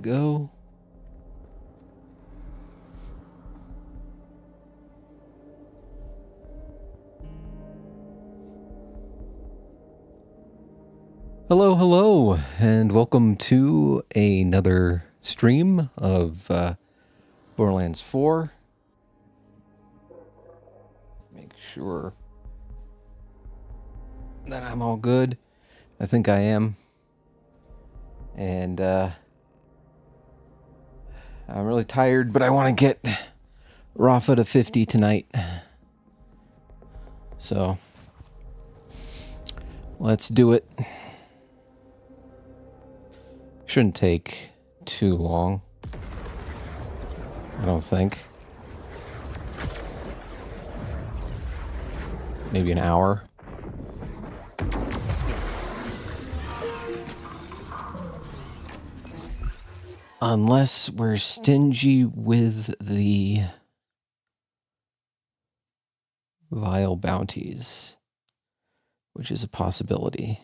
go. Hello, hello, and welcome to another stream of Borderlands 4. Make sure that I'm all good. I think I am. And I'm really tired, but I want to get Rafa to 50 tonight. So let's do it. Shouldn't take too long, I don't think. Maybe an hour. Unless we're stingy with the vile bounties, which is a possibility.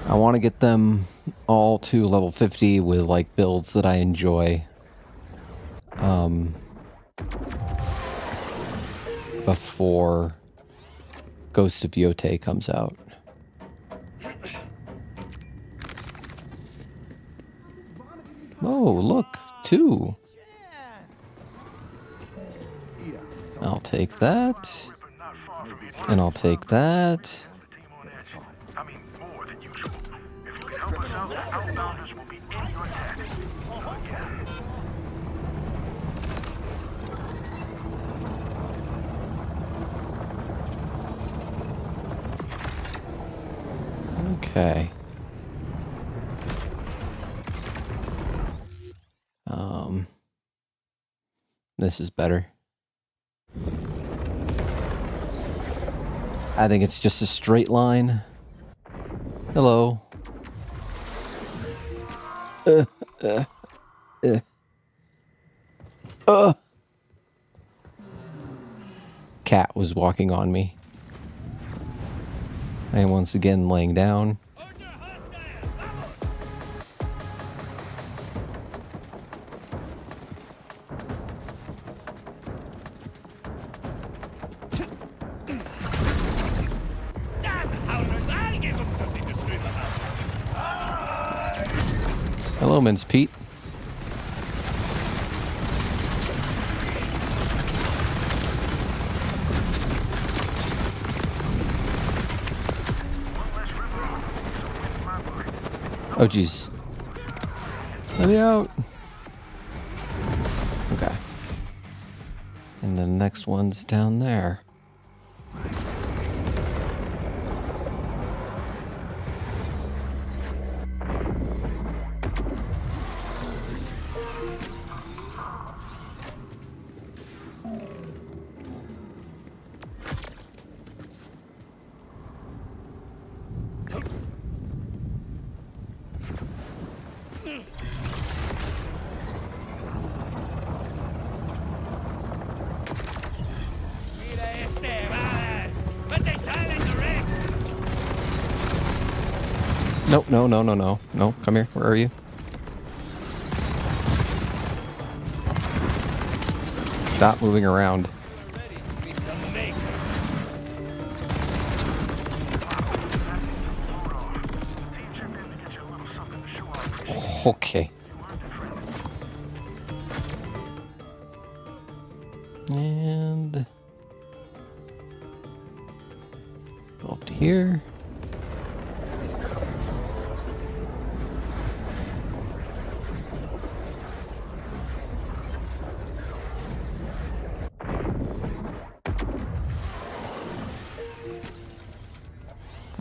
I want to get them all to level 50 with like builds that I enjoy. Before Ghost of Yote comes out. Oh, look, 2. I'll take that. And I'll take that. Okay. This is better. I think it's just a straight line. Hello. Cat was walking on me. I am once again laying down. Hello, Mince Pete. Oh, jeez. Let me out. Okay. And the next one's down there. No, no, no, no, no. No, come here. Where are you? Stop moving around. Okay. And go up to here.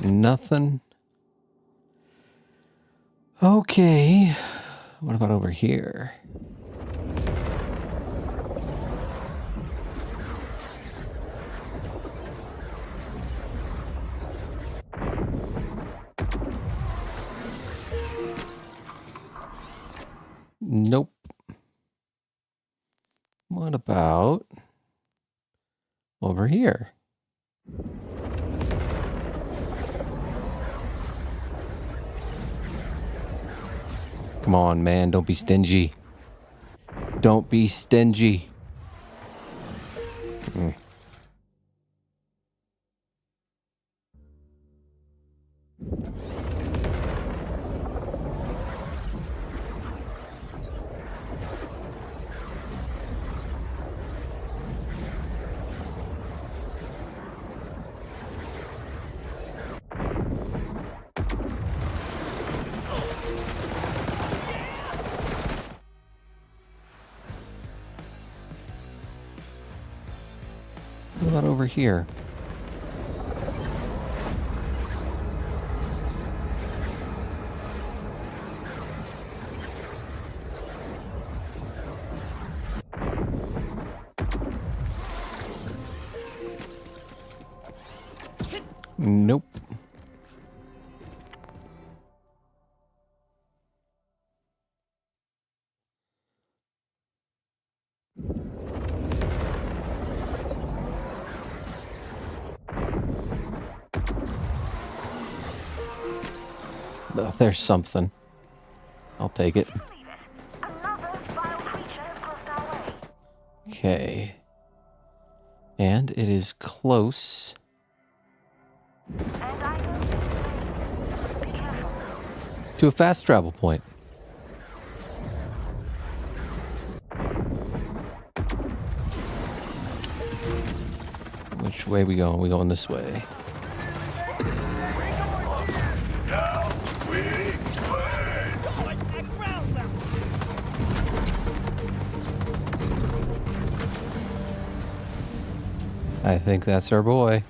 Nothing. Okay. What about over here? Nope. What about over here? Come on, man. Don't be stingy. Don't be stingy. What about over here? Nope. Oh, there's something. I'll take it. Okay. And it is close. To a fast travel point. Which way we going? We going this way. I think that's our boy.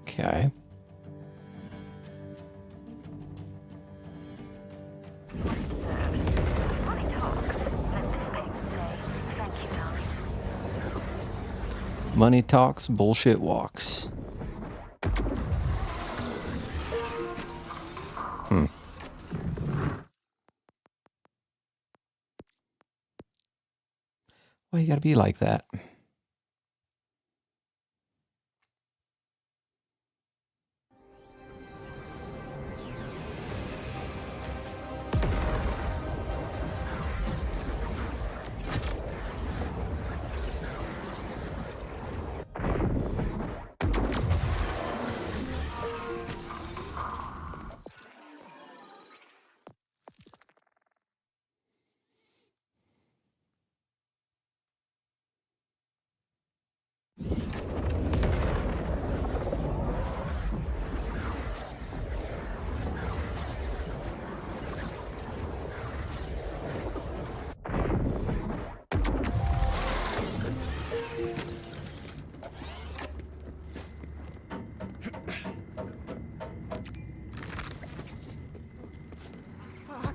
Okay. Money talks, bullshit walks. Why you gotta be like that?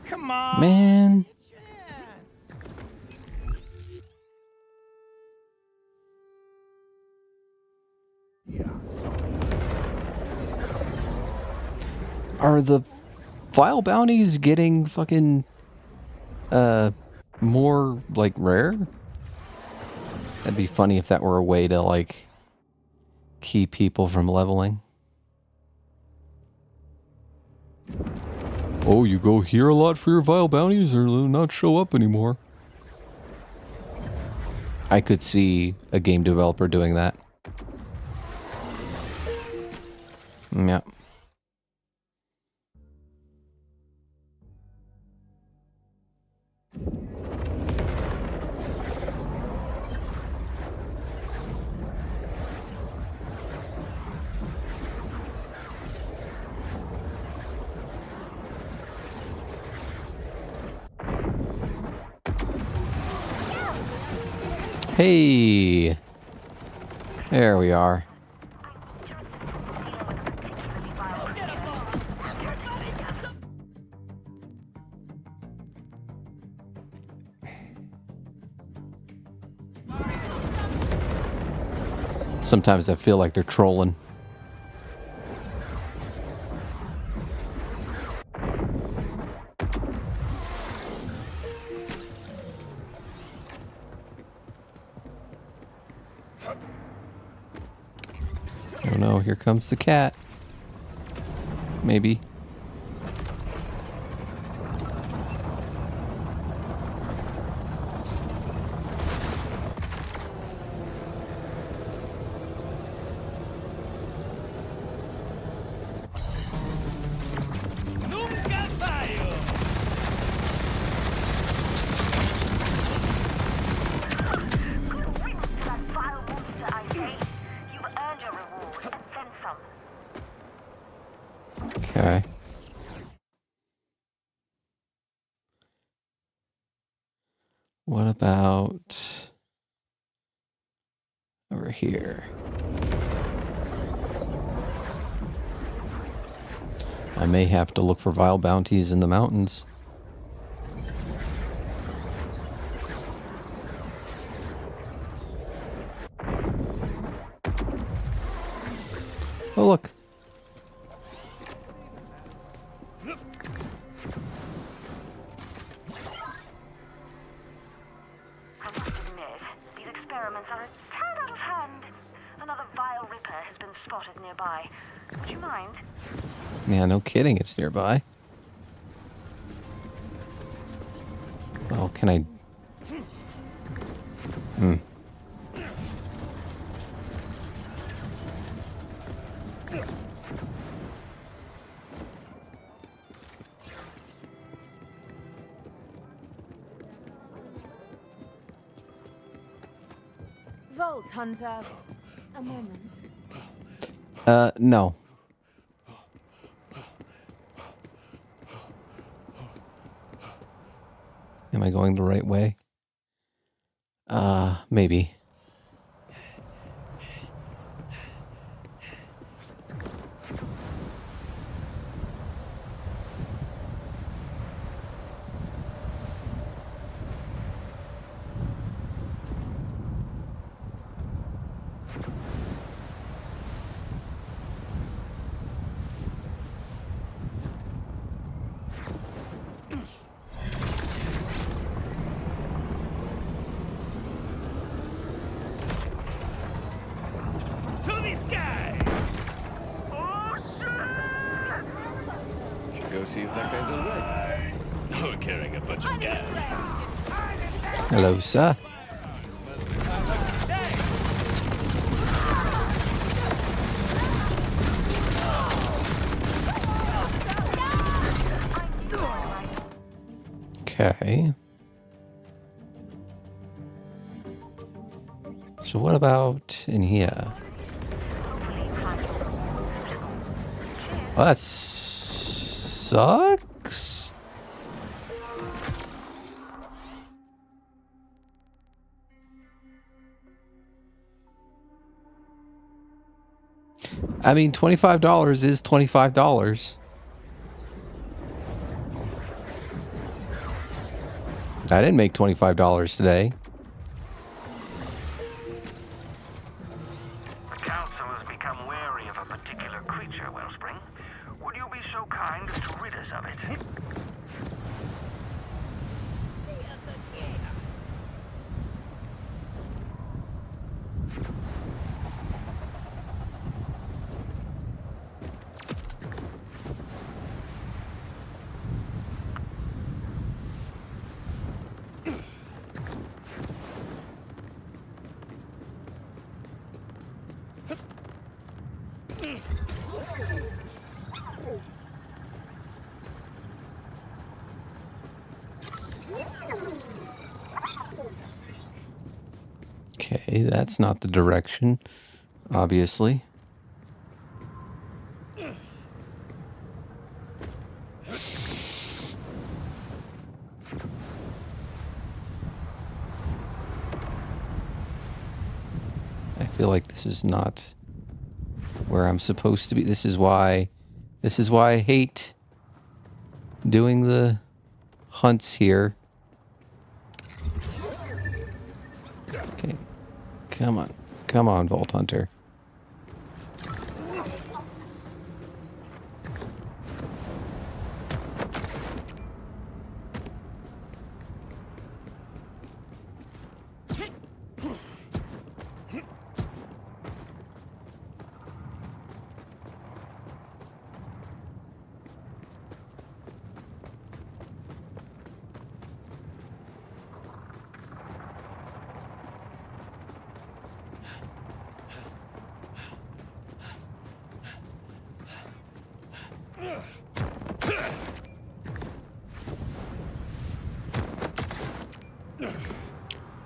Come on. Man. Are the file bounties getting fucking more like rare? That'd be funny if that were a way to like keep people from leveling. Oh, you go here a lot for your vile bounties, or they'll not show up anymore. I could see a game developer doing that. Yeah. Hey, there we are. Sometimes I feel like they're trolling. Oh no, here comes the cat. Maybe. Okay. What about over here? I may have to look for vile bounties in the mountains. Oh, look. I must admit, these experiments are a tad out of hand. Another vile ripper has been spotted nearby. Would you mind? Yeah, no kidding, it's nearby. Well, can I... Vault Hunter. A moment. No. Am I going the right way? Maybe. Go see if that guy's alright. We're carrying a bunch of gas. Hello, sir. Okay. So what about in here? Well, that sucks. I mean, $25 is $25. I didn't make $25 today. The council has become wary of a particular creature, Wellspring. Would you be so kind as to rid us of it? Okay, that's not the direction, obviously. I feel like this is not where I'm supposed to be. This is why I hate doing the hunts here. Okay. Come on, Vault Hunter.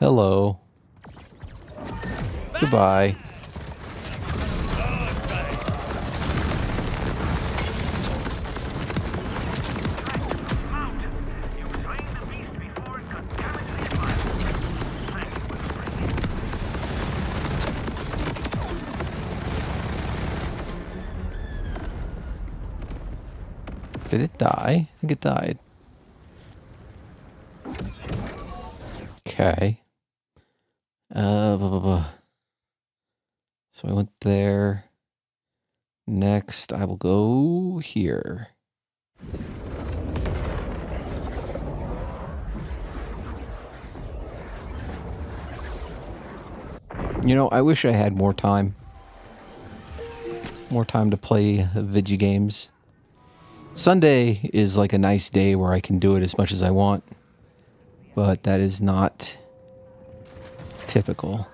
Hello. Goodbye. Did it die? I think it died. Okay. Blah, blah, blah. So I went there. Next, I will go here. You know, I wish I had more time. More time to play video games. Sunday is like a nice day where I can do it as much as I want. But that is not typical.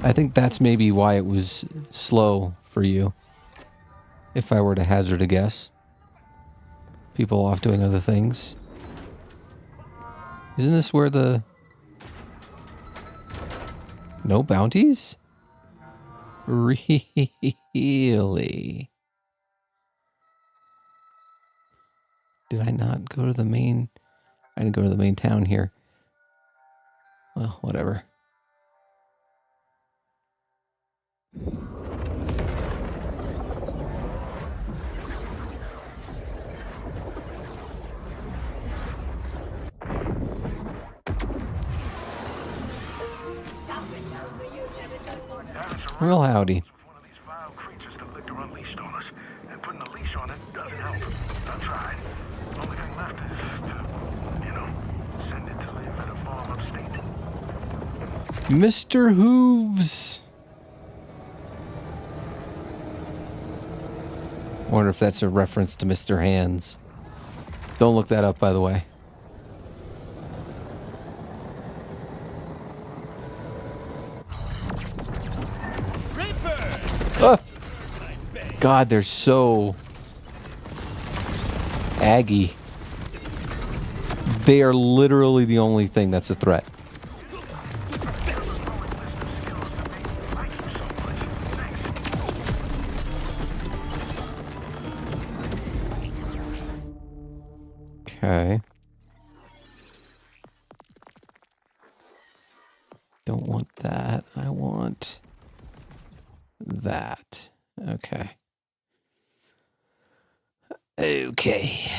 I think that's maybe why it was slow for you. If I were to hazard a guess. People off doing other things. Isn't this where the... No bounties? Really? Did I not go to the main... I didn't go to the main town here. Well, whatever. Well, howdy. One of these vile creatures that licked or unleashed on us, and putting a leash on it doesn't help. I tried. Only thing left is to, send it to live in a farm upstate. Mr. Hooves. Wonder if that's a reference to Mr. Hands. Don't look that up, by the way. Oh. God, they're so aggy. They are literally the only thing that's a threat. Okay. Don't want that. I want that. Okay. Okay.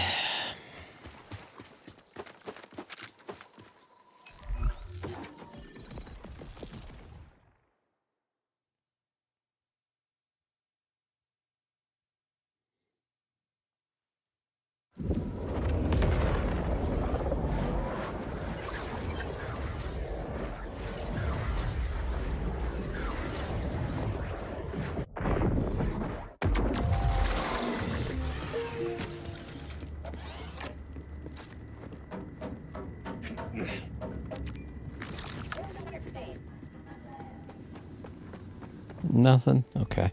Nothing? Okay.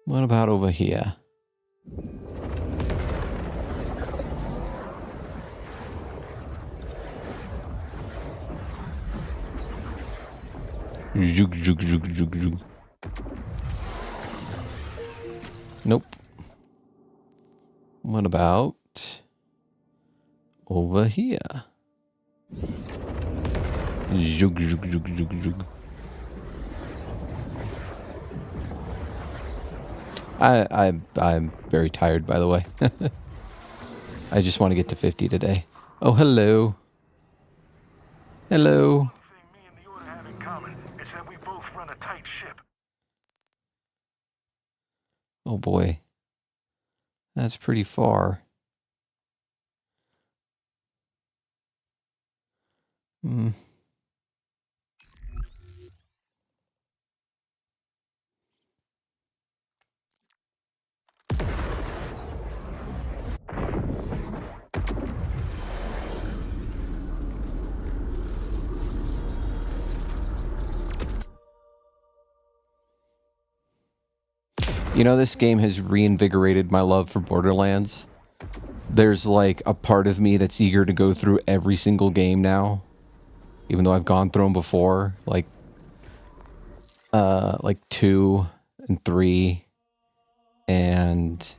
What about over here? Zhug, zhug, zhug, zhug, zhug. Nope. What about over here? Zhug, zhug, zhug, zhug, zhug. I'm very tired, by the way. I just want to get to 50 today. Oh, hello. Hello. The thing me and the Order have in common is that we both run a tight ship. Oh boy. That's pretty far. Hmm. You know, this game has reinvigorated my love for Borderlands. There's like a part of me that's eager to go through every single game now, even though I've gone through them before, like 2 and 3, and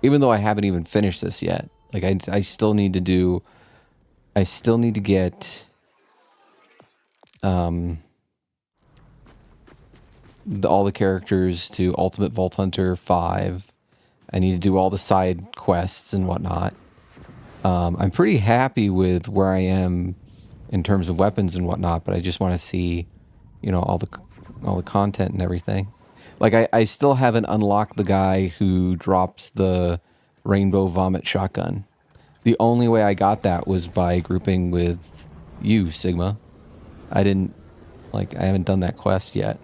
even though I haven't even finished this yet, like I still need to do, I still need to get all the characters to Ultimate Vault Hunter 5. I need to do all the side quests and whatnot. I'm pretty happy with where I am in terms of weapons and whatnot, but I just want to see, you know, all the content and everything. Like I still haven't unlocked the guy who drops the rainbow vomit shotgun. The only way I got that was by grouping with you, Sigma. I haven't done that quest yet.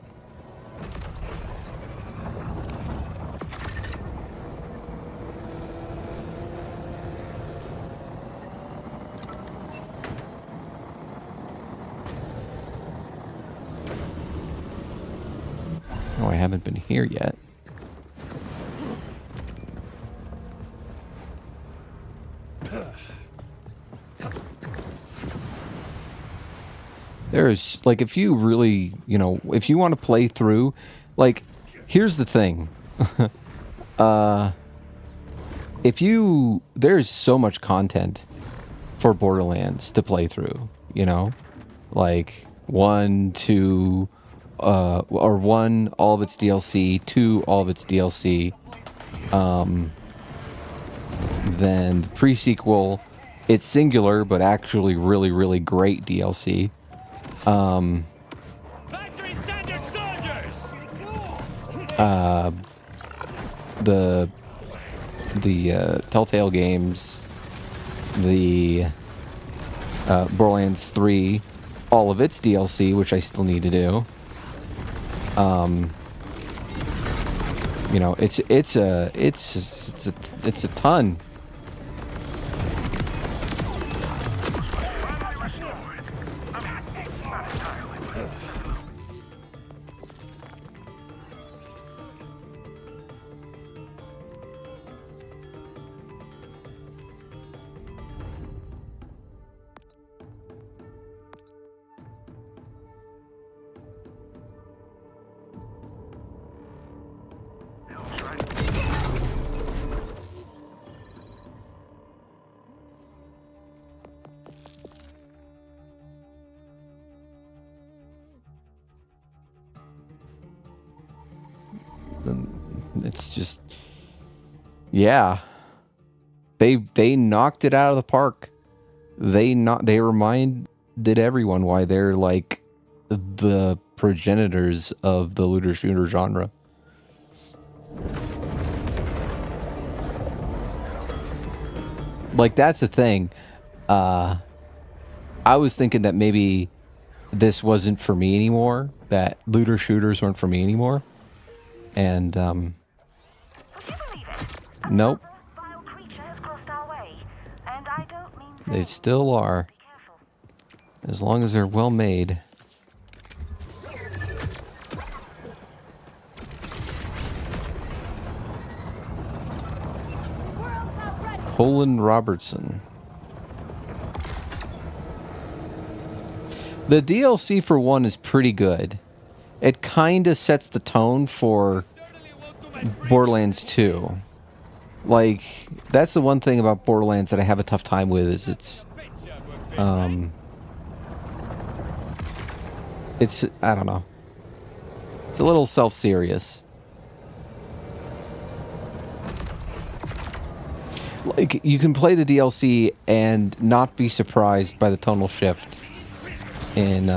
Oh, I haven't been here yet. There's, like, if you really, you know, if you want to play through, like, here's the thing. There's so much content for Borderlands to play through, you know? Like, 1, 2, or 1, all of its DLC, 2, all of its DLC, then the pre-sequel, it's singular, but actually really, really great DLC. Factory standard soldiers. The Telltale games, the Borderlands 3, all of its DLC, which I still need to do. You know, it's a ton. It's just, yeah, they knocked it out of the park. They reminded everyone why they're like the progenitors of the looter shooter genre. Like, that's the thing. I was thinking that maybe this wasn't for me anymore, that looter shooters weren't for me anymore. And, nope. They still are. As long as they're well made. Colin Robertson. The DLC for 1 is pretty good. It kind of sets the tone for Borderlands 2. Like, that's the one thing about Borderlands that I have a tough time with, is it's, I don't know. It's a little self-serious. Like, you can play the DLC and not be surprised by the tonal shift in,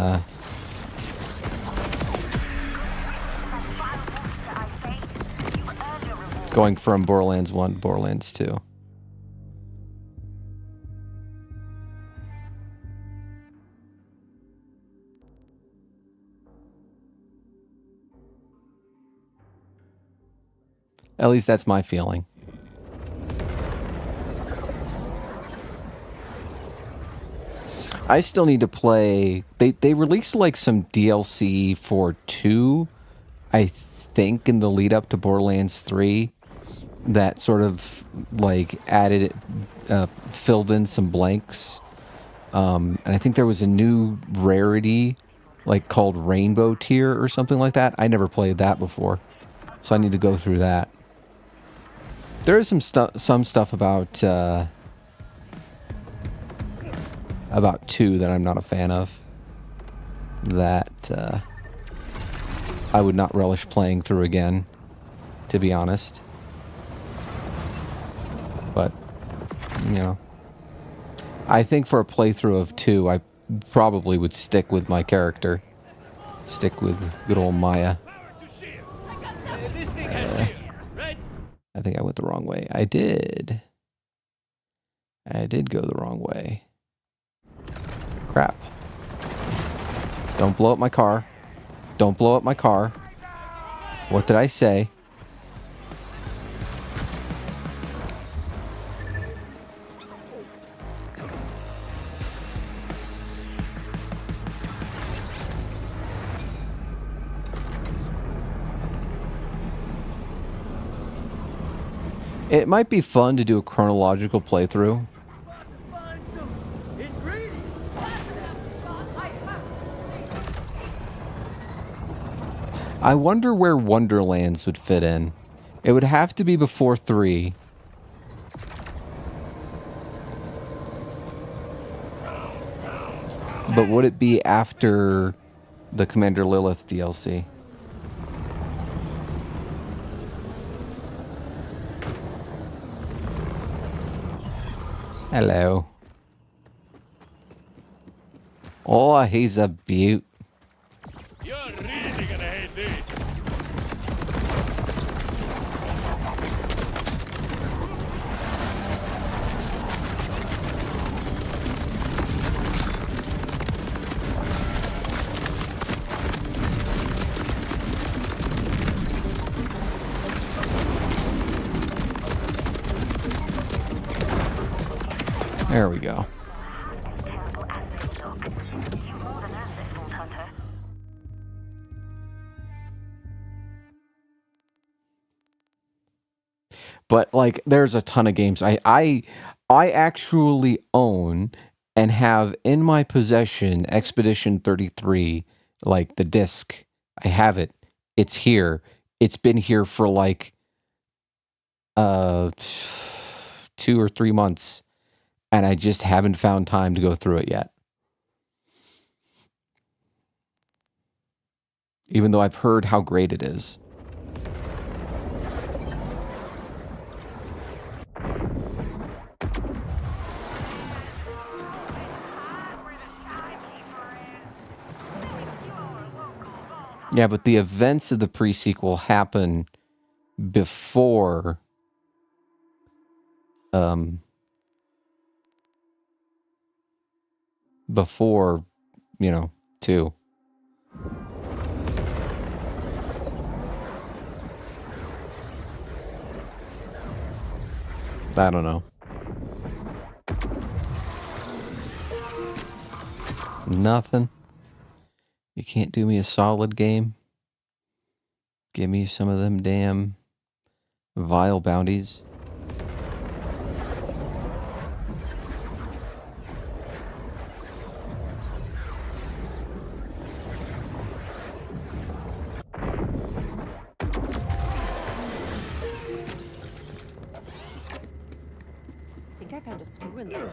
going from Borderlands 1 to Borderlands 2. At least that's my feeling. I still need to play. They released like some DLC for 2, I think in the lead up to Borderlands 3 that sort of like added, filled in some blanks. And I think there was a new rarity like called Rainbow Tier or something like that. I never played that before, so I need to go through that. There is some stuff about 2 that I'm not a fan of, that I would not relish playing through again, to be honest. But, you know, I think for a playthrough of 2, I probably would stick with my character. Stick with good old Maya. I think I went the wrong way. I did go the wrong way. Crap. Don't blow up my car. Don't blow up my car. What did I say? It might be fun to do a chronological playthrough. I wonder where Wonderlands would fit in. It would have to be before 3. But would it be after the Commander Lilith DLC? Hello. Oh, he's a beaut. You're really gonna hate this. There we go. As terrible as they look, you more than earned this, Vault Hunter. But like, there's a ton of games I actually own and have in my possession. Expedition 33, like the disc. I have it. It's here. It's been here for like 2 or 3 months, and I just haven't found time to go through it yet. Even though I've heard how great it is. Yeah, but the events of the pre-sequel happen before before, you know, 2. I don't know. Nothing. You can't do me a solid game. Give me some of them damn vile bounties. I think I found a screw in this.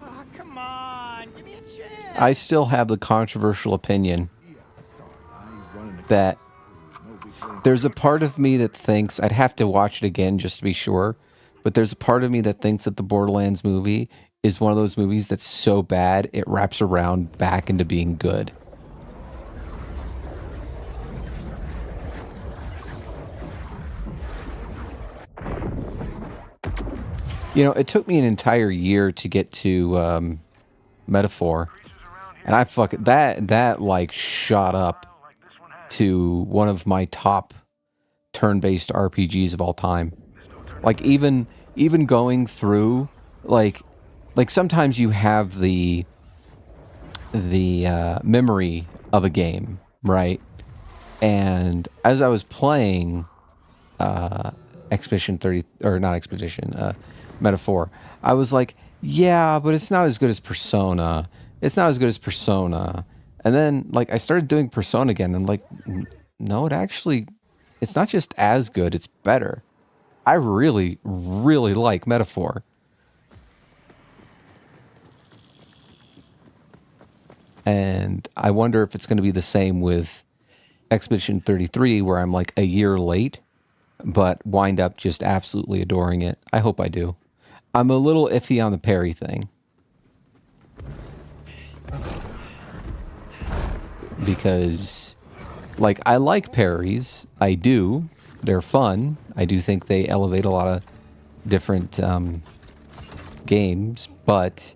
Oh, come on, give me a chance. I still have the controversial opinion that there's a part of me that thinks, I'd have to watch it again just to be sure, but there's a part of me that thinks that the Borderlands movie is one of those movies that's so bad it wraps around back into being good. You know, it took me an entire year to get to Metaphor, and I that like shot up to one of my top turn-based RPGs of all time. Like even going through like sometimes you have the memory of a game, right? And as I was playing Expedition 30, or not Expedition, Metaphor, I was like, yeah, but it's not as good as Persona. It's not as good as Persona. And then, like, I started doing Persona again, and I'm like, no, it's not just as good, it's better. I really, really like Metaphor. And I wonder if it's going to be the same with Expedition 33, where I'm like a year late, but wind up just absolutely adoring it. I hope I do. I'm a little iffy on the parry thing. Because, like, I like parries. I do. They're fun. I do think they elevate a lot of different games. But,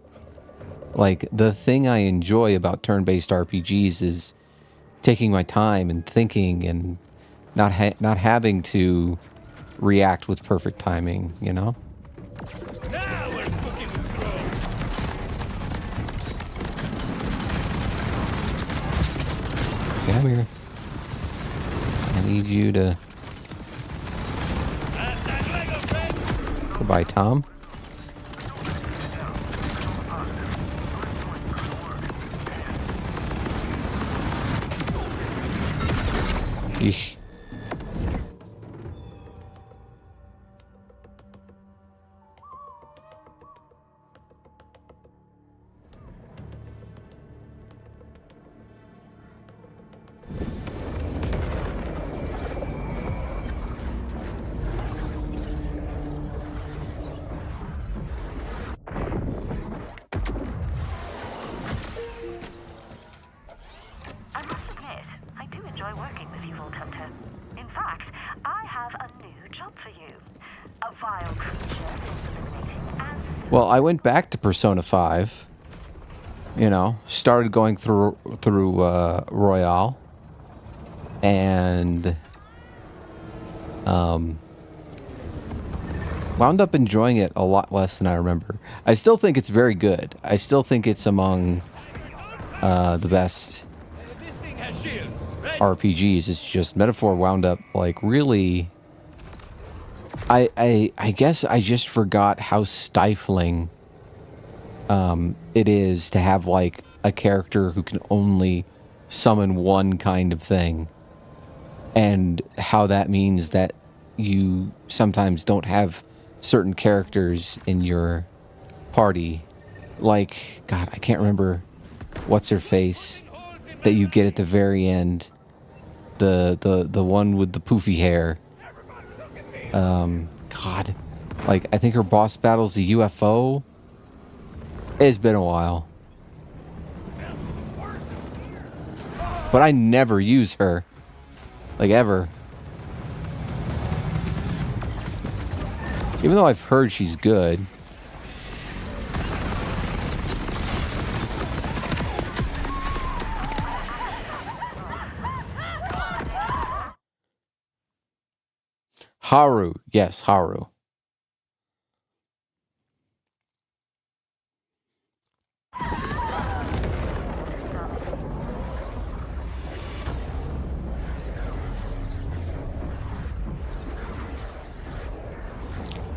like, the thing I enjoy about turn-based RPGs is taking my time and thinking and not having to react with perfect timing, you know? Now we're cooking with throws. Come here. I need you to... Goodbye, Tom. Eesh. I must admit, I do enjoy working with you, Vault Hunter. In fact, I have a new job for you. A vile creature is eliminating as... Well, I went back to Persona 5. You know, started going through Royale. And... wound up enjoying it a lot less than I remember. I still think it's very good. I still think it's among the best This thing has shields, right? RPGs. It's just Metaphor wound up like really... I guess I just forgot how stifling it is to have like a character who can only summon one kind of thing, and how that means that you sometimes don't have certain characters in your party. Like, God, I can't remember what's her face that you get at the very end. The one with the poofy hair. God, like, I think her boss battle's a UFO. It's been a while. But I never use her. Like, ever. Even though I've heard she's good. Haru. Yes, Haru.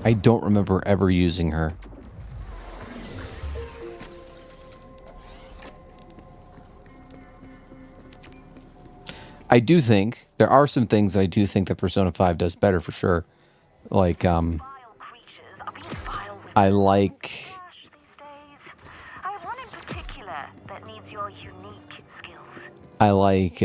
I don't remember ever using her. I do think there are some things that I do think that Persona 5 does better for sure. Like, Vile creatures are being vile with I like... trash these days. I have one in particular that needs your unique skills. I like,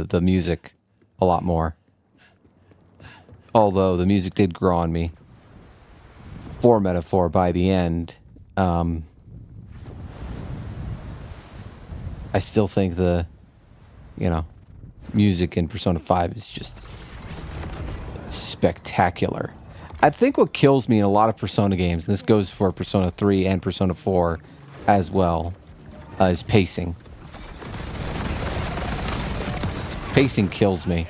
the music a lot more. Although the music did grow on me for Metaphor by the end. I still think the, you know, music in Persona 5 is just spectacular. I think what kills me in a lot of Persona games, and this goes for Persona 3 and Persona 4 as well, is pacing. Pacing kills me.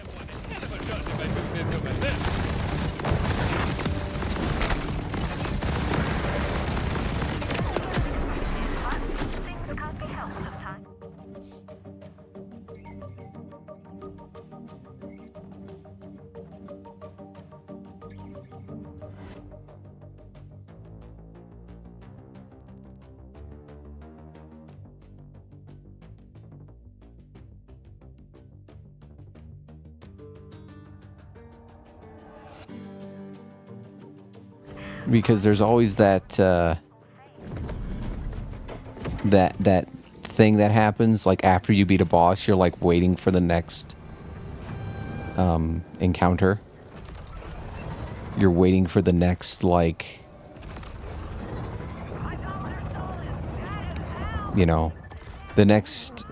because there's always that that thing that happens, like after you beat a boss, you're like waiting for the next encounter. You're waiting for the next, like, you know, the next.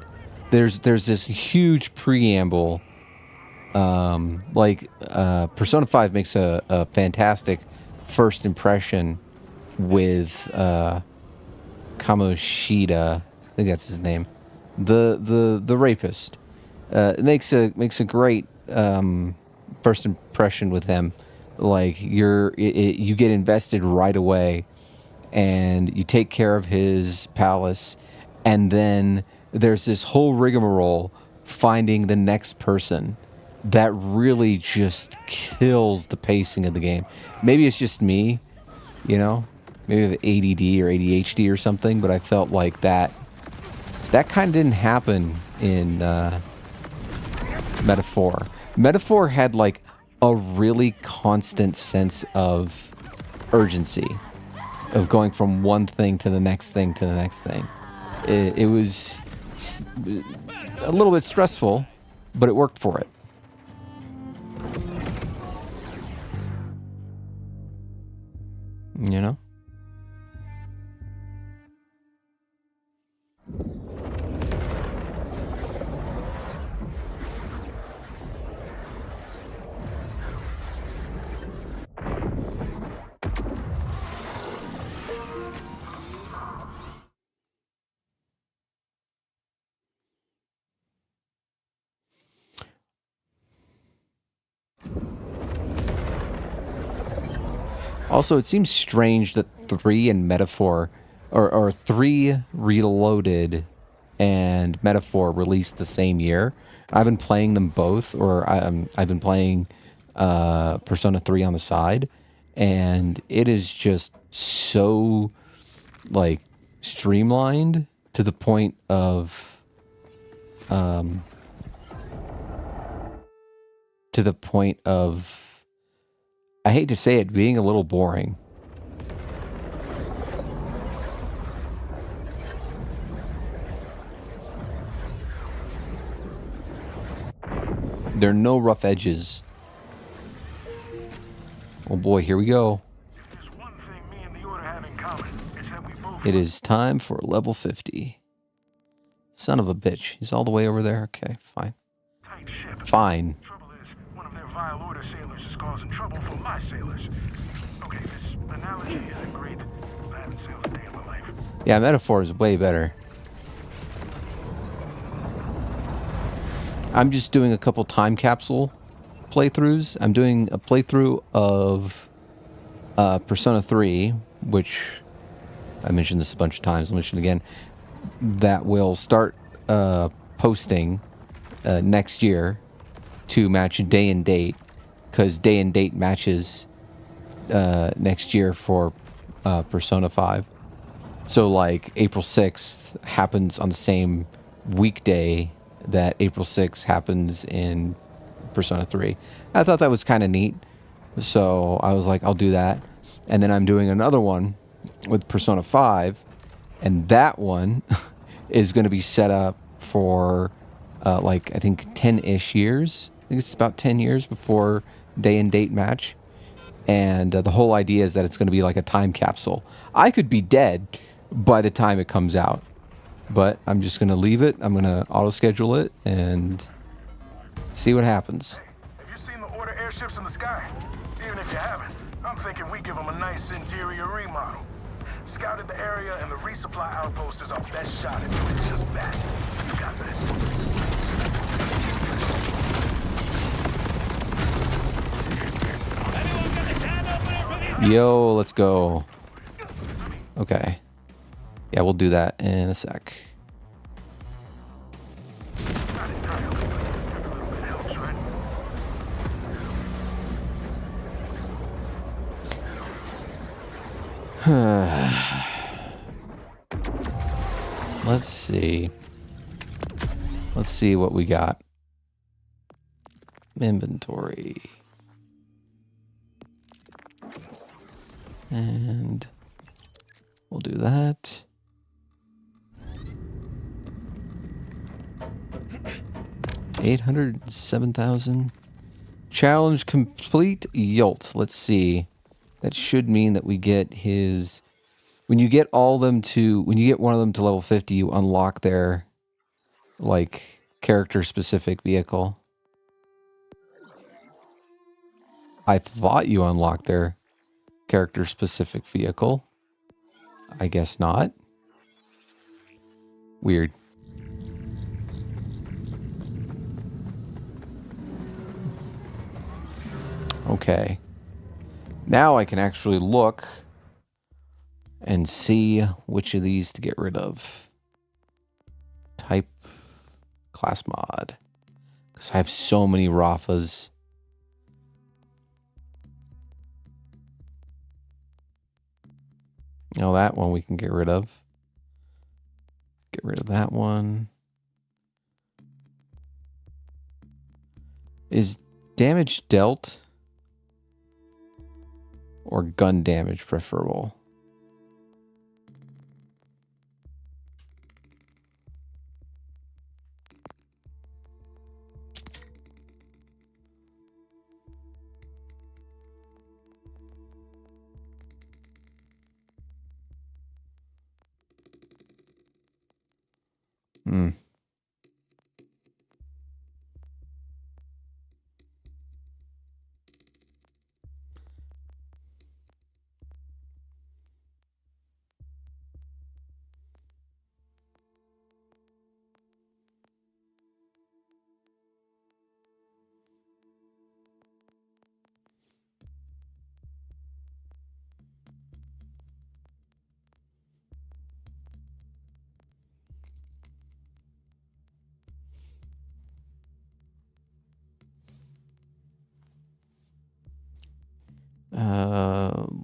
There's this huge preamble. Persona 5 makes a fantastic first impression with Kamoshida. I think that's his name. The rapist. It makes a great first impression with him. Like you get invested right away, and you take care of his palace, and then there's this whole rigmarole finding the next person that really just kills the pacing of the game. Maybe it's just me, you know, maybe I have ADD or ADHD or something, but I felt like that kind of didn't happen in Metaphor. Metaphor had like a really constant sense of urgency, of going from one thing to the next thing to the next thing. It was a little bit stressful, but it worked for it. You know? Also, it seems strange that 3 and Metaphor, or 3 Reloaded and Metaphor released the same year. I've been playing them both, or I've been playing Persona 3 on the side, and it is just so, like, streamlined to the point of, I hate to say it, being a little boring. There are no rough edges. Oh boy, here we go. There's one thing me and the Order have in common. It's that we both It is time for level 50. Son of a bitch. He's all the way over there? Okay, fine. tight ship. Fine. Trouble is, one of their vile Order sailors is causing trouble for my sailors. Okay, this analogy isn't great. I haven't sailed a day in my life. Yeah, Metaphor is way better. I'm just doing a couple time capsule playthroughs. I'm doing a playthrough of Persona 3, which I mentioned this a bunch of times. I'll mention it again. That will start posting next year to match day and date, because day and date matches next year for Persona 5. So like April 6th happens on the same weekday that April 6th happens in Persona 3. I thought that was kind of neat. So I was like, I'll do that. And then I'm doing another one with Persona 5. And that one is going to be set up for like, I think 10-ish years. I think it's about 10 years before day and date match. And the whole idea is that it's going to be like a time capsule. I could be dead by the time it comes out. But I'm just going to leave it. I'm going to auto-schedule it and see what happens. Have you seen the Order airships in the sky? Even if you haven't, I'm thinking we give them a nice interior remodel. Scouted the area, and the resupply outpost is our best shot at doing just that. You got this. Yo, let's go. Okay. Yeah, we'll do that in a sec. Not entirely. Every little bit helps, right? Let's see. Let's see what we got. Inventory. And we'll do that. $807,000. Challenge complete. Yolt. Let's see. That should mean that we get his. When you get all them to, when you get one of them to level 50, you unlock their, like, character-specific vehicle. I thought you unlocked their character-specific vehicle. I guess not. Weird. Okay. Now I can actually look and see which of these to get rid of. Type, class mod. Because I have so many Rafas. Oh, that one we can get rid of. Get rid of that one. Is damage dealt or gun damage preferable? Hmm.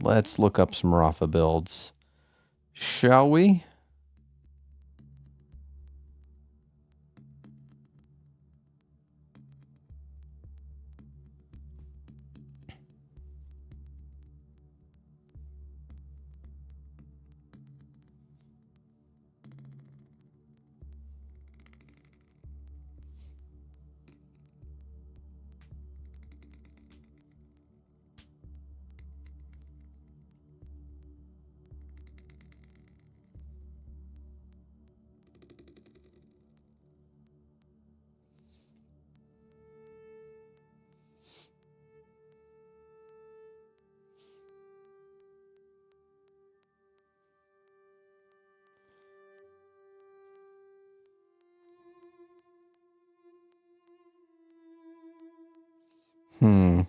Let's look up some Rafa builds. Shall we? Hmm.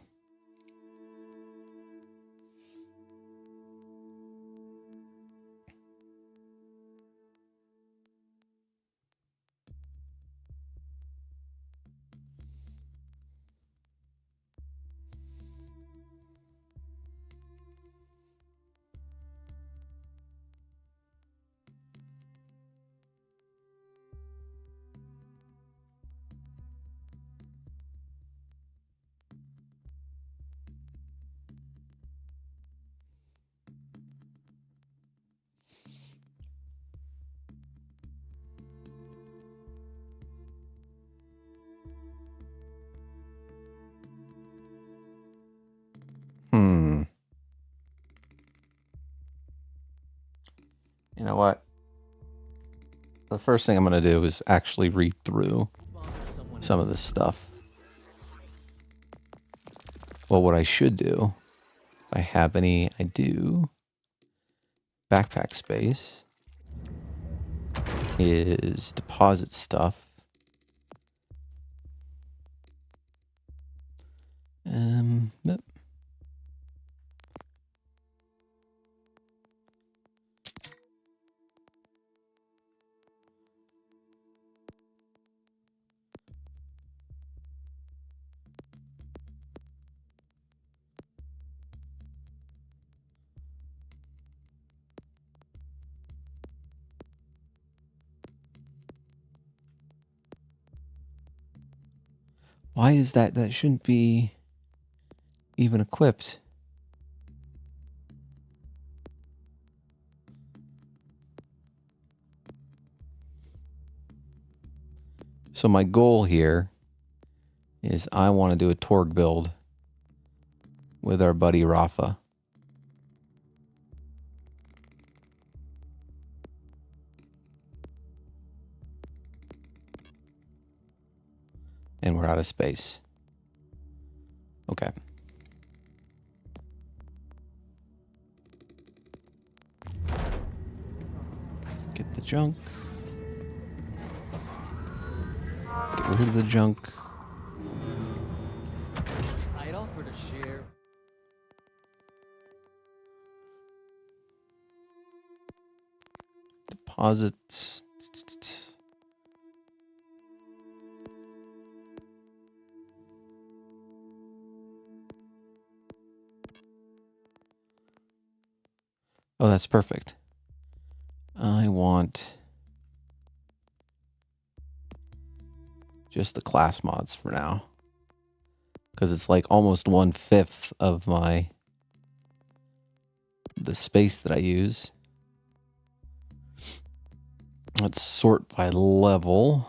Hmm. You know what? The first thing I'm going to do is actually read through some of this stuff. Well, what I should do, if I have any, I do. Backpack space is deposit stuff. Yep. Why is that? That shouldn't be even equipped. So my goal here is I want to do a Torg build with our buddy Rafa. And we're out of space. Okay. Get the junk. Get rid of the junk. I'd offer to share. Deposits. Oh, that's perfect. I want just the class mods for now. Because it's like almost 1/5 of the space that I use. Let's sort by level.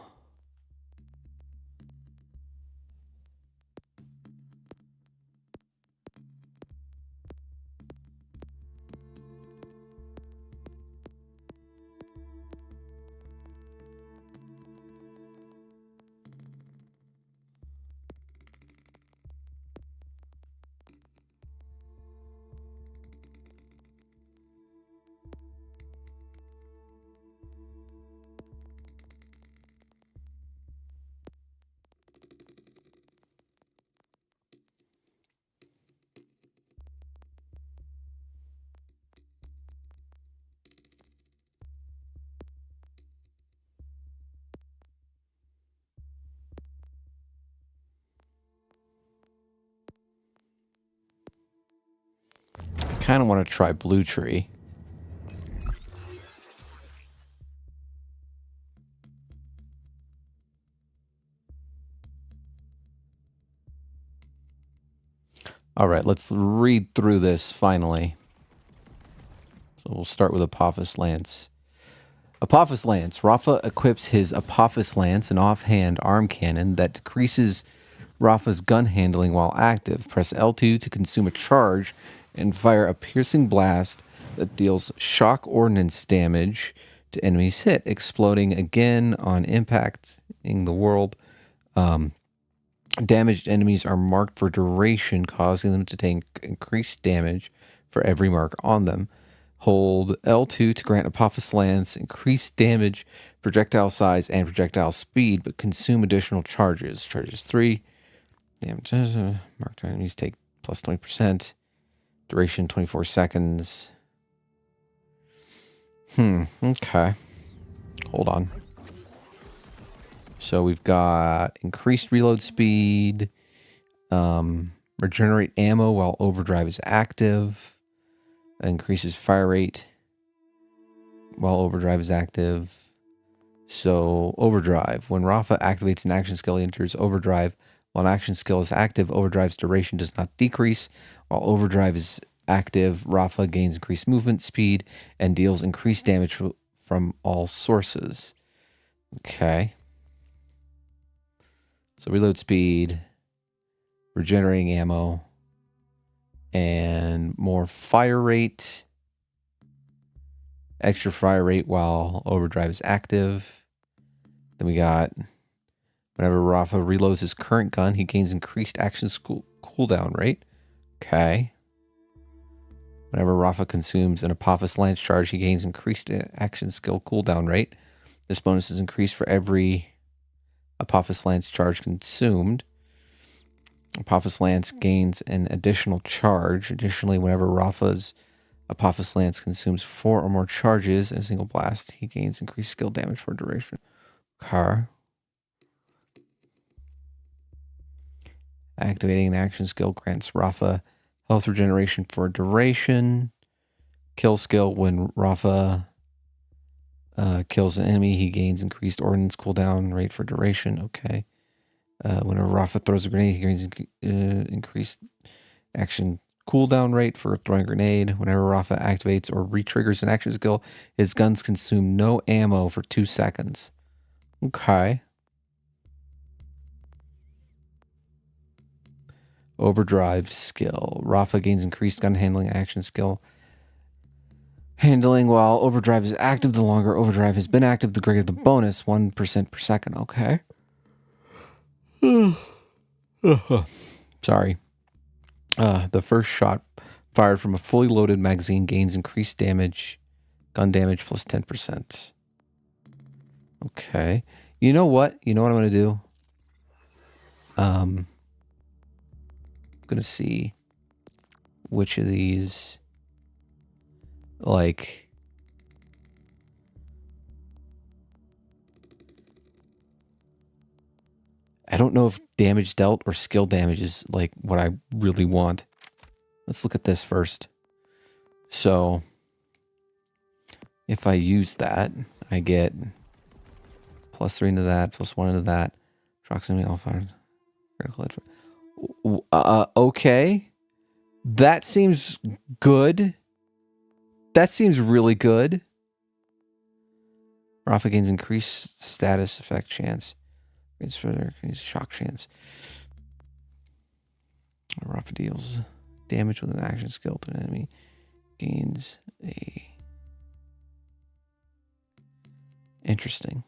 I kind of want to try Blue Tree. All right, let's read through this finally. So we'll start with Apophis Lance. Apophis Lance. Rafa equips his Apophis Lance, an offhand arm cannon that decreases Rafa's gun handling while active. Press L2 to consume a charge and fire a piercing blast that deals shock ordnance damage to enemies hit, exploding again on impacting the world. Damaged enemies are marked for duration, causing them to take increased damage for every mark on them. Hold L2 to grant Apophis Lance increased damage, projectile size, and projectile speed, but consume additional charges. Charges 3. Damage. Marked enemies take plus 20%. Duration 24 seconds. Okay. Hold on. So we've got increased reload speed, regenerate ammo while overdrive is active, increases fire rate while overdrive is active. So overdrive, when Rafa activates an action skill, he enters overdrive. While an action skill is active, overdrive's duration does not decrease. While overdrive is active, Rafa gains increased movement speed and deals increased damage from all sources. Okay. So reload speed, regenerating ammo, and more fire rate. Extra fire rate while overdrive is active. Then we got, whenever Rafa reloads his current gun, he gains increased action cooldown rate. Okay. Whenever Rafa consumes an Apophis Lance charge, he gains increased action skill cooldown rate. This bonus is increased for every Apophis Lance charge consumed. Apophis Lance gains an additional charge. Additionally, whenever Rafa's Apophis Lance consumes 4 or more charges in a single blast, he gains increased skill damage for duration. Okay. Activating an action skill grants Rafa health regeneration for duration. Kill skill, when Rafa kills an enemy, he gains increased ordnance cooldown rate for duration. Okay. Whenever Rafa throws a grenade, he gains increased action cooldown rate for throwing a grenade. Whenever Rafa activates or re-triggers an action skill, his guns consume no ammo for 2 seconds. Okay. Overdrive skill. Rafa gains increased gun handling action skill. Handling while overdrive is active. The longer overdrive has been active, the greater the bonus. 1% per second. Okay. Sorry. The first shot fired from a fully loaded magazine gains increased damage. Gun damage plus 10%. Okay. You know what? You know what I'm going to do? I'm going to see which of these, like, I don't know if damage dealt or skill damage is like what I really want. Let's look at this first. So if I use that, I get +3 into that, +1 into that. Proximity all fired. Okay. That seems good. That seems really good. Rafa gains increased status effect chance. Gains further increased shock chance. Rafa deals damage with an action skill to an enemy. Gains a... Interesting.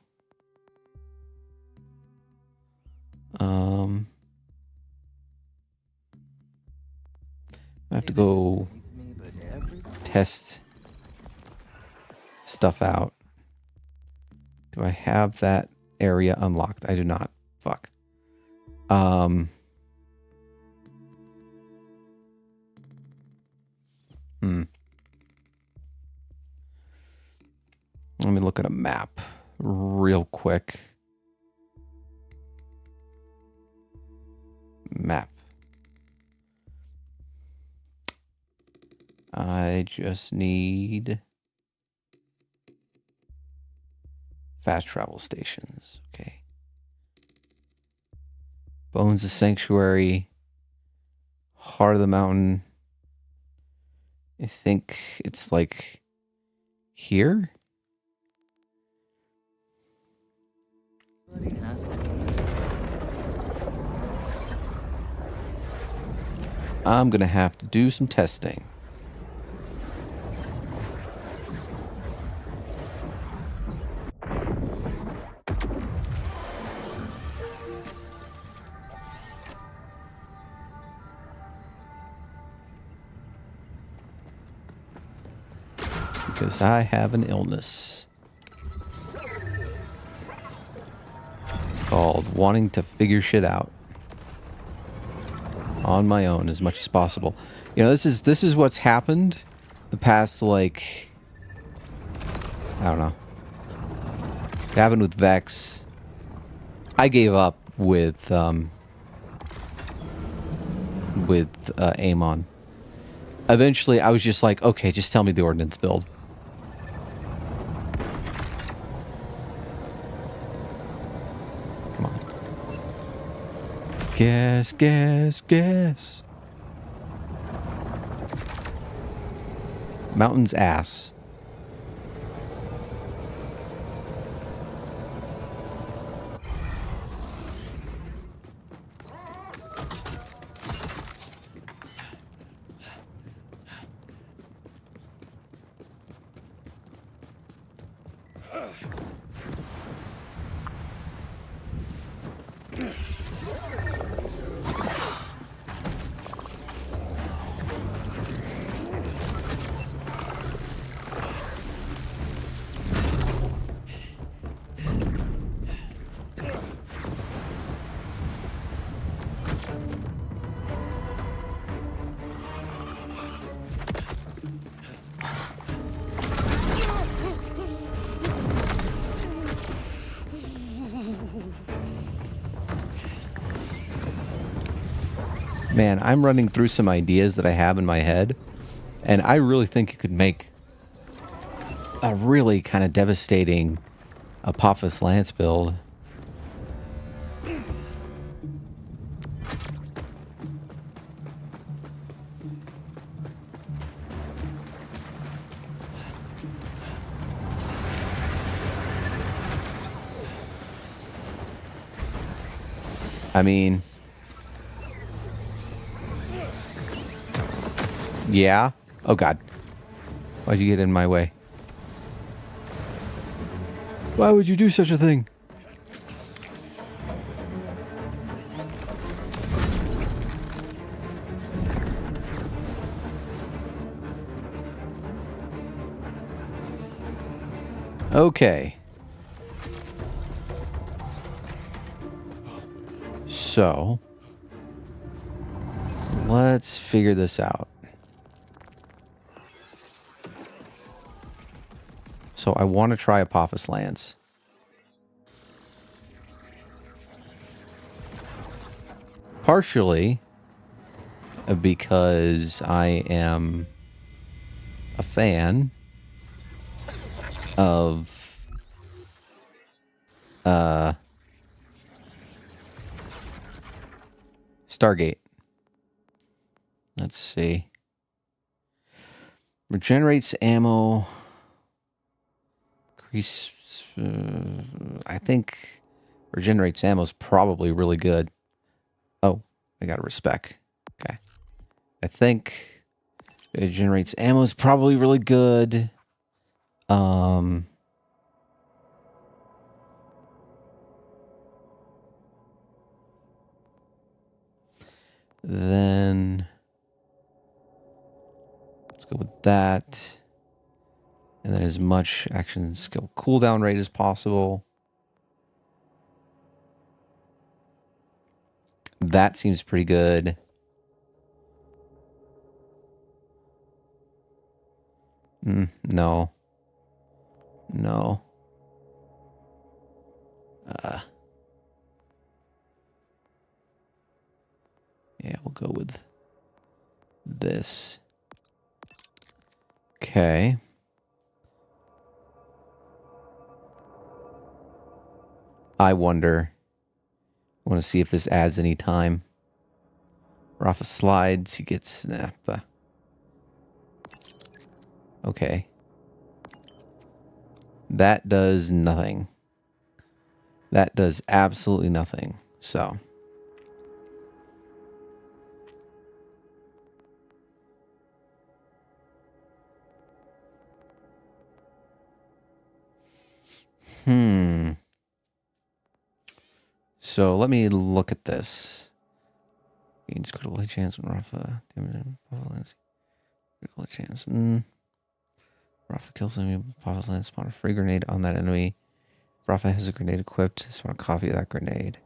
I have to go test stuff out. Do I have that area unlocked? I do not. Fuck. Let me look at a map real quick. Map. I just need fast travel stations. Okay. Bones of Sanctuary. Heart of the Mountain. I think it's like here. I'm gonna have to do some testing. Because I have an illness called wanting to figure shit out on my own as much as possible. You know, this is what's happened the past, like, I don't know. It happened with Vex. I gave up with Amon. Eventually, I was just like, okay, just tell me the ordnance build. Come on. Guess, guess, guess. Mountain's ass. Man, I'm running through some ideas that I have in my head, and I really think you could make a really kind of devastating Apophis Lance build. I mean, Yeah? Oh, God. Why'd you get in my way? Why would you do such a thing? Okay. So, let's figure this out. So I want to try Apophis Lance. Partially because I am a fan of Stargate. Let's see. Regenerates ammo. Increase. I think regenerates ammo is probably really good. Oh, I got a respec. Okay. I think it generates ammo is probably really good. Then let's go with that. And then as much action skill cooldown rate as possible. That seems pretty good. No. No. Yeah, we'll go with this. Okay. I wonder. I want to see if this adds any time. Rafa slides, he gets... Nah, okay. That does nothing. That does absolutely nothing. So. So let me look at this. Gains critical hit chance when Rafa... Critical hit chance. Rafa kills enemy. Rafa's land spawn a free grenade on that enemy. Rafa has a grenade equipped. Spawn a copy of that grenade.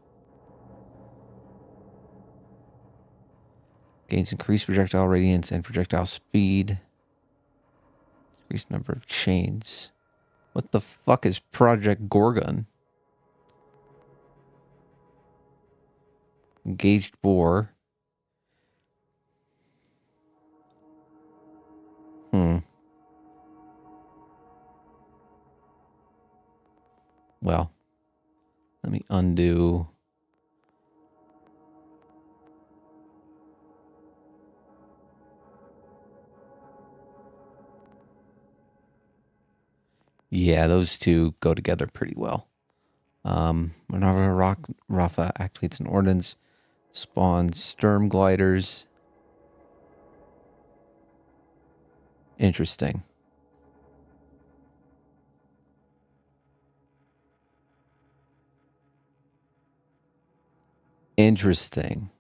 Gains increased projectile radiance and projectile speed. Increased number of chains. What the fuck is Project Gorgon? Engaged bore. Well, let me undo. Yeah, those two go together pretty well. Whenever Rafa activates an ordnance, spawns Sturm gliders. Interesting. Interesting.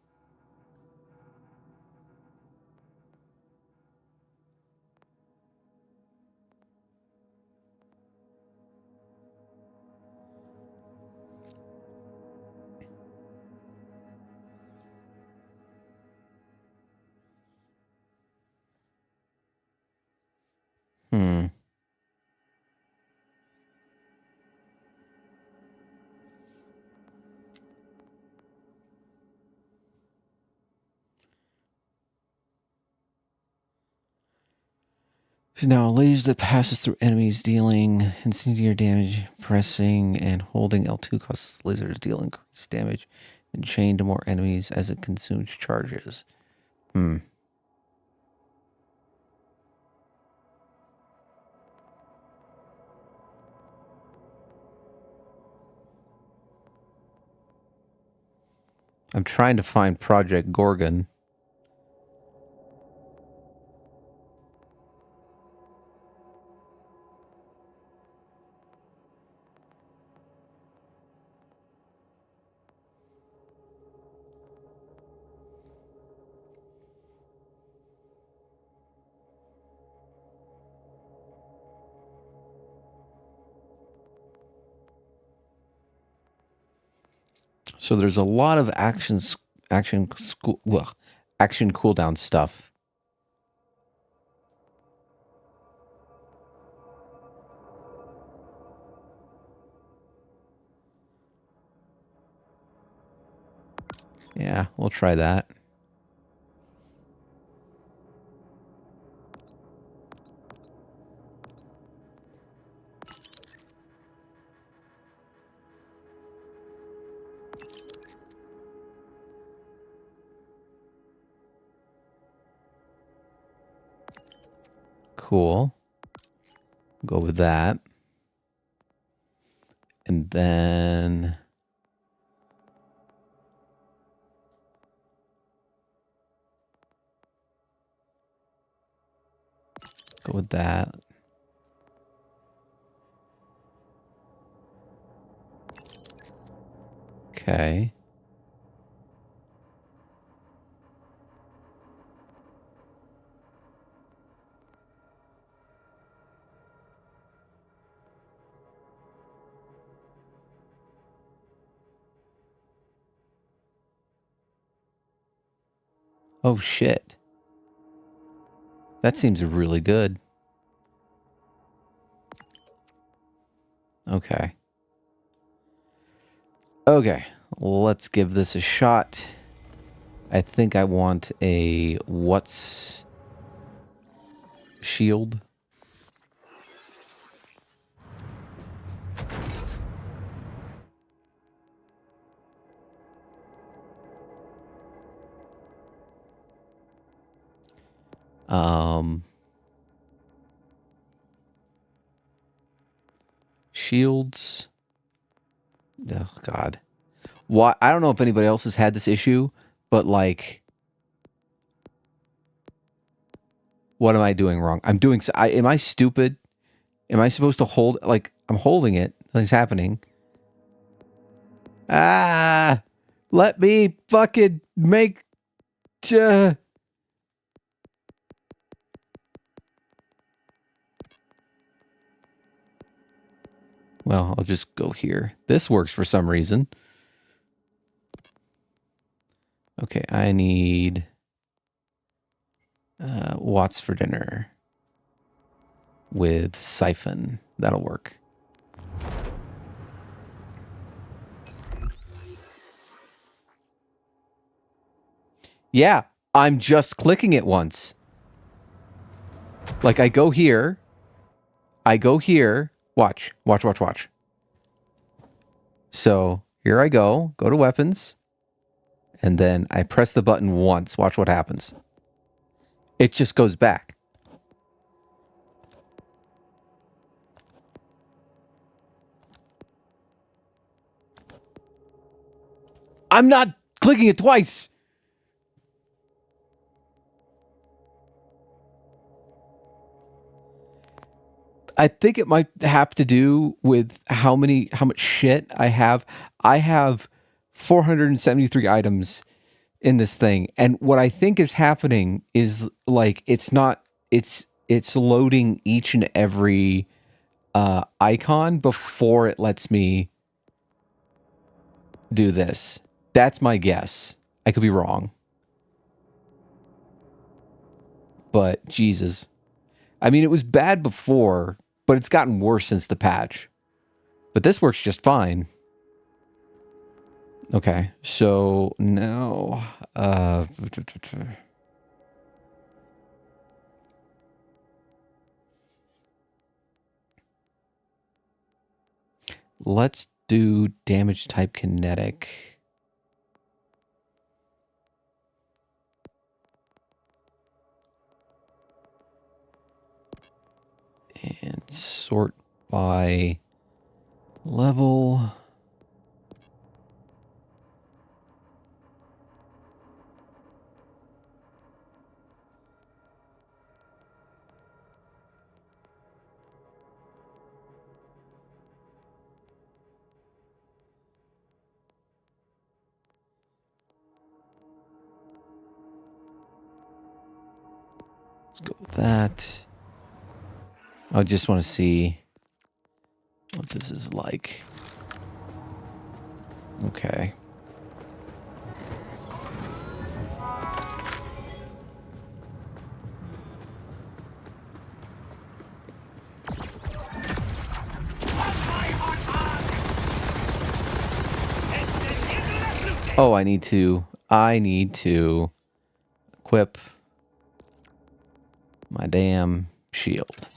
Now, a laser that passes through enemies dealing incendiary damage, pressing and holding L2 causes the laser to deal increased damage and chain to more enemies as it consumes charges. I'm trying to find Project Gorgon. So there's a lot of action cooldown stuff. Yeah, we'll try that. Cool. Go with that. And then go with that. Okay. Oh, shit. That seems really good. Okay. Okay. Let's give this a shot. I think I want a what's shield. Shields. Oh, God. Why? I don't know if anybody else has had this issue, but like, what am I doing wrong? I'm doing. Am I stupid? Am I supposed to hold? Like, I'm holding it. Nothing's happening. Ah! Let me fucking make. Well, I'll just go here. This works for some reason. Okay, I need Watts for dinner with siphon. That'll work. Yeah, I'm just clicking it once. Like I go here. Watch. So here I go to weapons. And then I press the button once. Watch what happens. It just goes back. I'm not clicking it twice. I think it might have to do with how much shit I have. I have 473 items in this thing. And what I think is happening is like, it's loading each and every icon before it lets me do this. That's my guess. I could be wrong. But Jesus. I mean, it was bad before, but it's gotten worse since the patch. But this works just fine. Okay, so now... let's do damage type kinetic. And sort by level. Let's go with that. I just want to see what this is like. Okay. Oh, I need to equip my damn shield.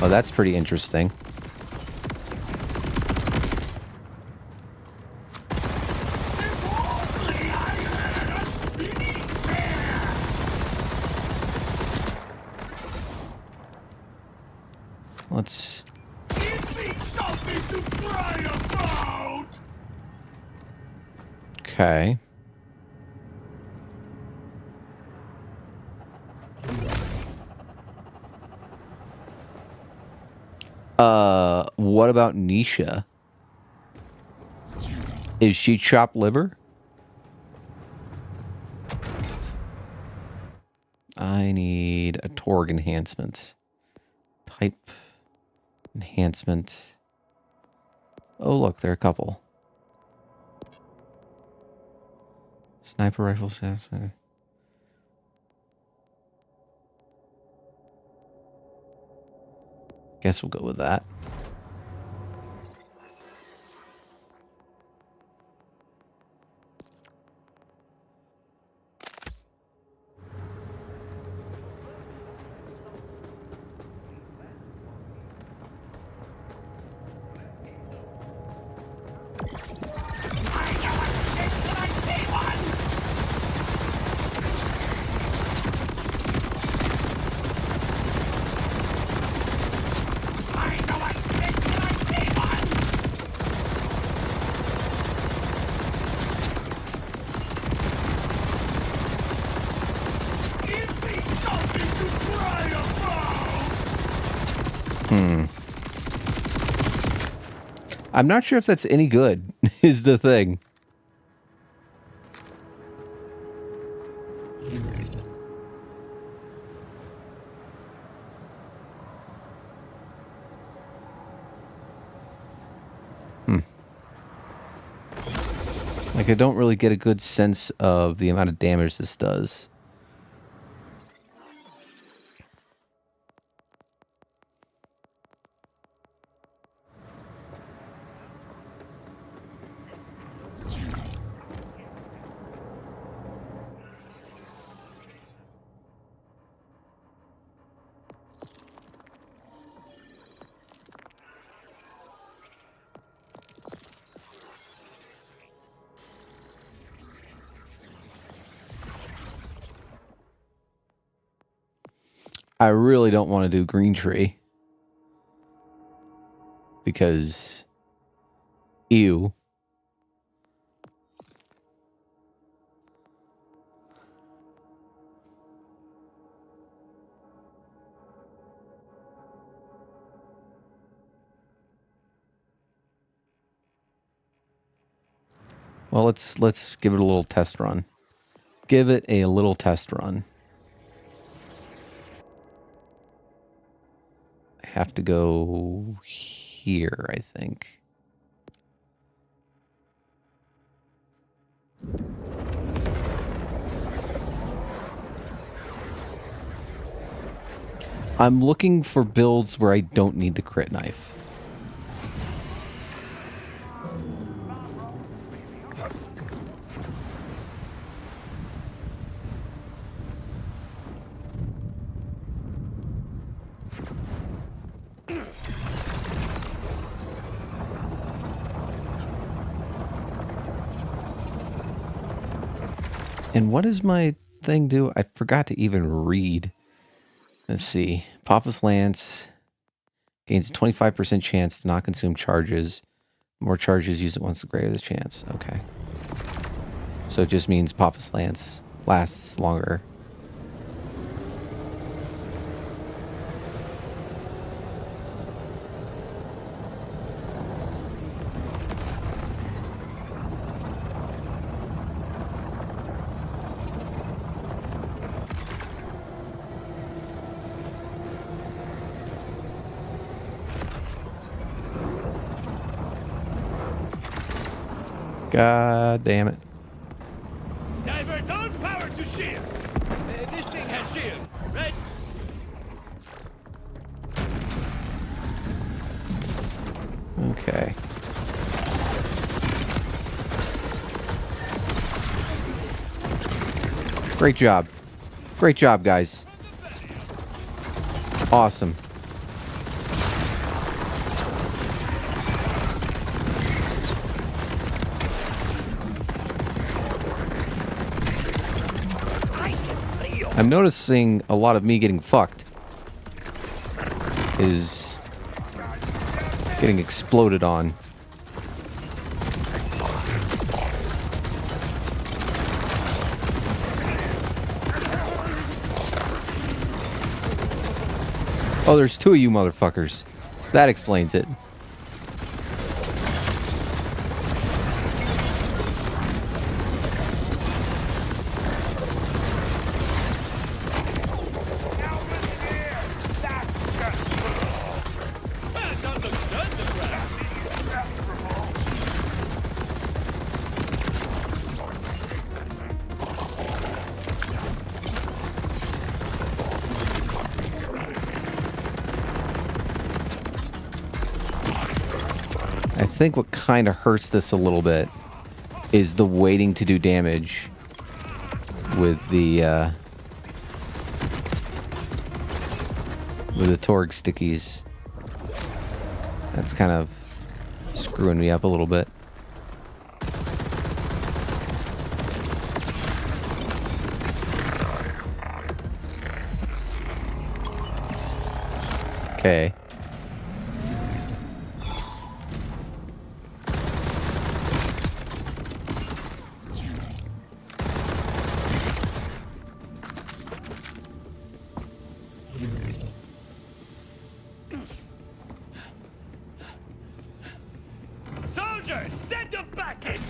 Oh, that's pretty interesting. Let's... Okay. What about Nisha? Is she chopped liver? I need a Torg enhancement. Type enhancement. Oh, look, there are a couple. Sniper rifle. Guess we'll go with that. I'm not sure if that's any good, is the thing. Like, I don't really get a good sense of the amount of damage this does. I really don't want to do green tree. Because... ew. Well, let's give it a little test run. Give it a little test run. I have to go here, I think. I'm looking for builds where I don't need the crit knife. And what does my thing do? I forgot to even read. Let's see. Papa's Lance gains a 25% chance to not consume charges. More charges used at once, the greater the chance. Okay. So it just means Papa's Lance lasts longer. God damn it. Divert all power to shield. This thing has shield, right? Okay. Great job. Great job, guys. Awesome. I'm noticing a lot of me getting fucked is getting exploded on. Oh, there's two of you motherfuckers. That explains it. I think what kind of hurts this a little bit is the waiting to do damage with the Torg stickies. That's kind of screwing me up a little bit. Okay. Soldiers, send them back in!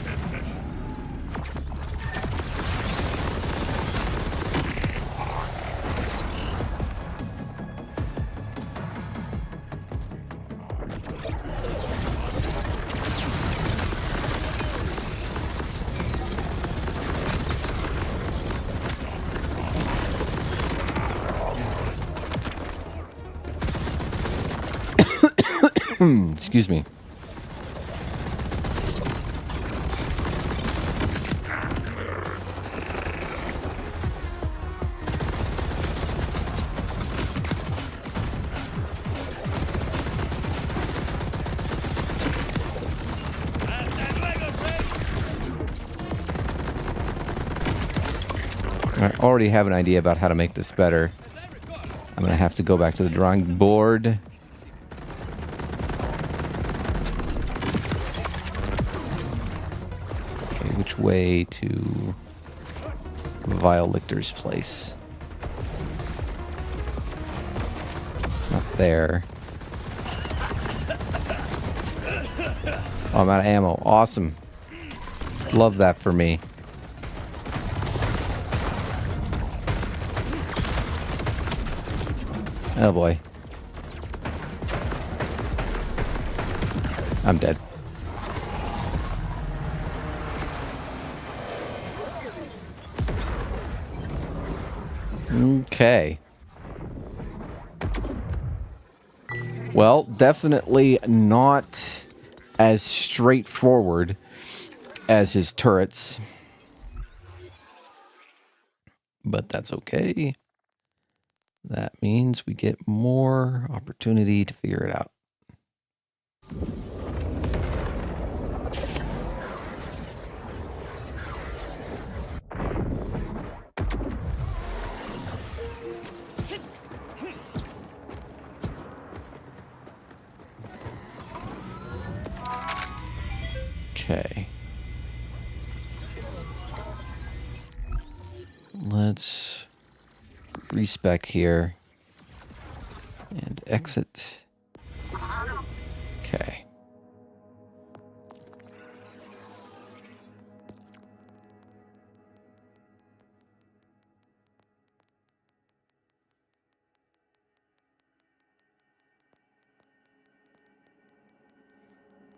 Excuse me. I already have an idea about how to make this better. I'm gonna have to go back to the drawing board. Okay, which way to Vile Lictor's place? It's not there. Oh, I'm out of ammo. Awesome. Love that for me. Oh boy. I'm dead. Okay. Well, definitely not as straightforward as his turrets. But that's okay. That means we get more opportunity to figure it out. Okay. Let's respec here and exit. Okay.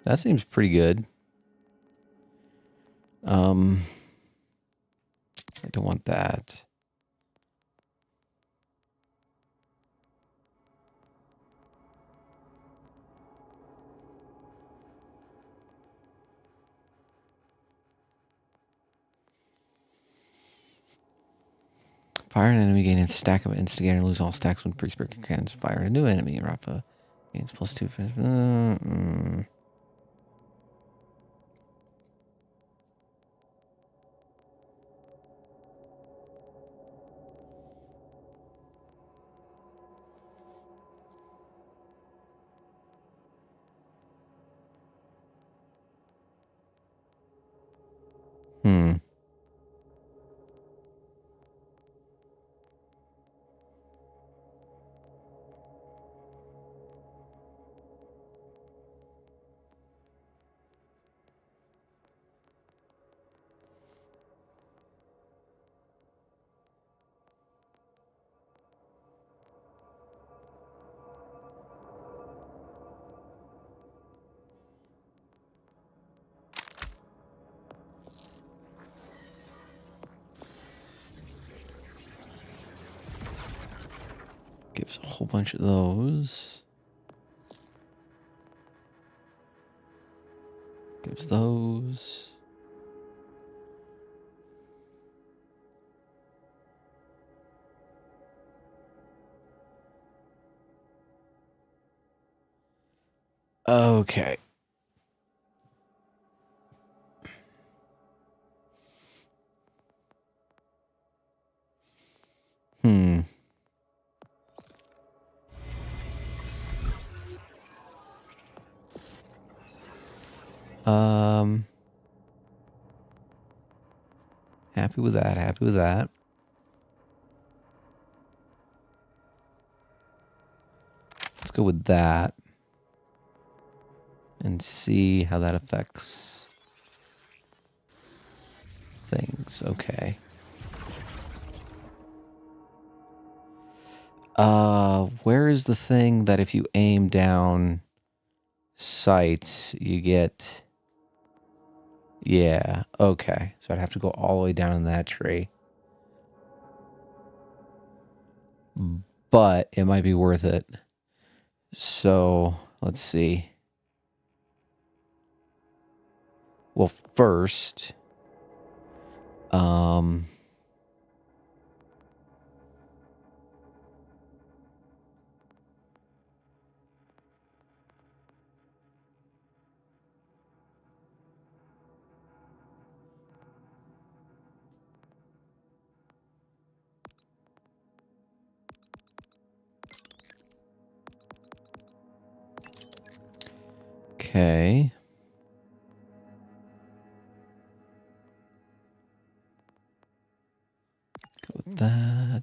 That seems pretty good. I don't want that. Fire an enemy, gain a stack of instigator, lose all stacks when pre-spirited cannons. Fire a new enemy. Rafa gains +2. Hmm. Gives a whole bunch of those. Gives those. Okay. Hmm. Happy with that. Happy with that. Let's go with that and see how that affects things. Okay. Where is the thing that if you aim down sights, you get... Yeah, okay. So I'd have to go all the way down in that tree. But it might be worth it. So, let's see. Well, first... Okay. Go with that.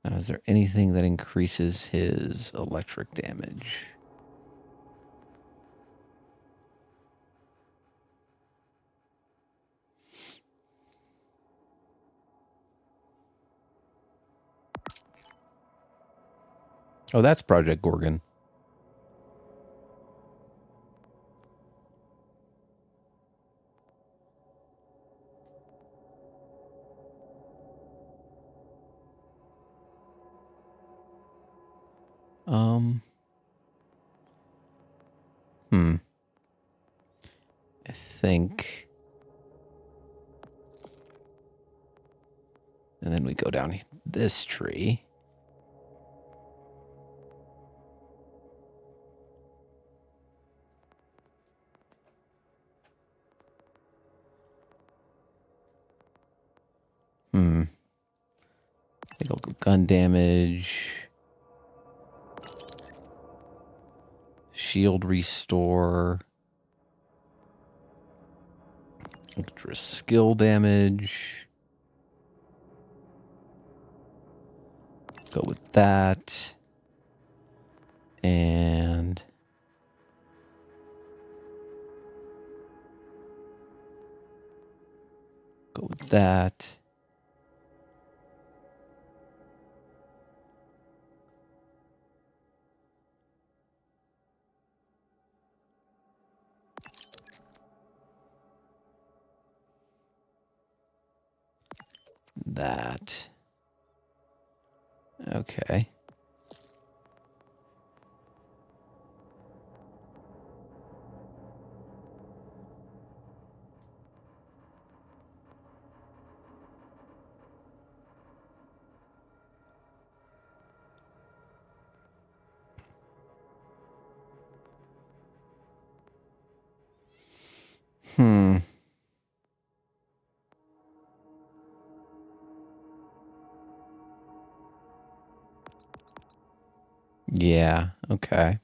Now, is there anything that increases his electric damage? Oh, that's Project Gorgon. I think. And then we go down this tree. I think I'll go gun damage. Shield restore. Extra skill damage. Go with that. And go with that. That. Okay. Yeah, okay.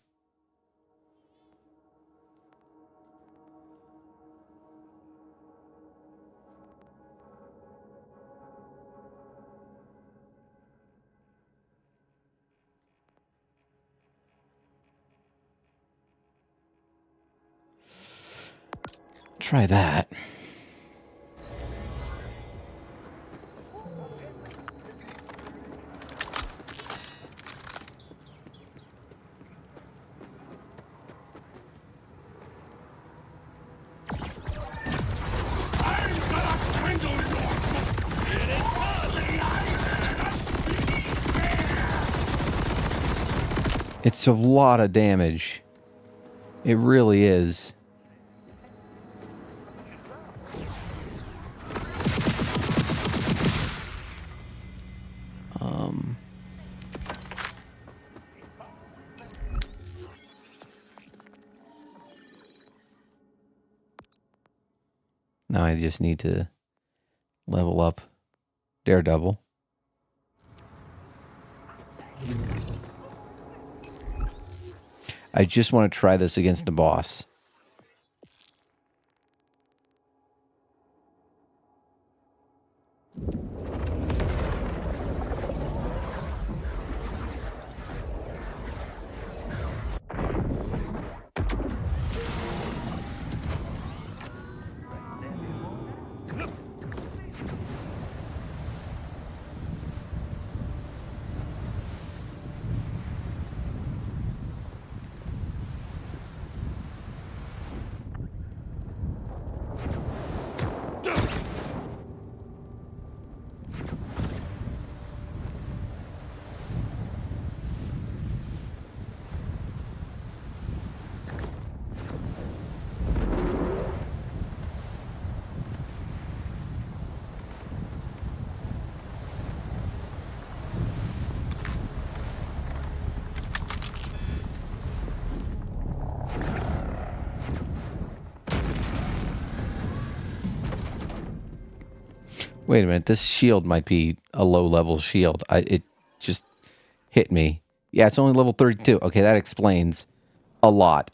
Try that. It's a lot of damage. It really is. Now I just need to level up Daredevil. I just want to try this against the boss. Wait a minute, this shield might be a low-level shield. It just hit me. Yeah, it's only level 32. Okay, that explains a lot.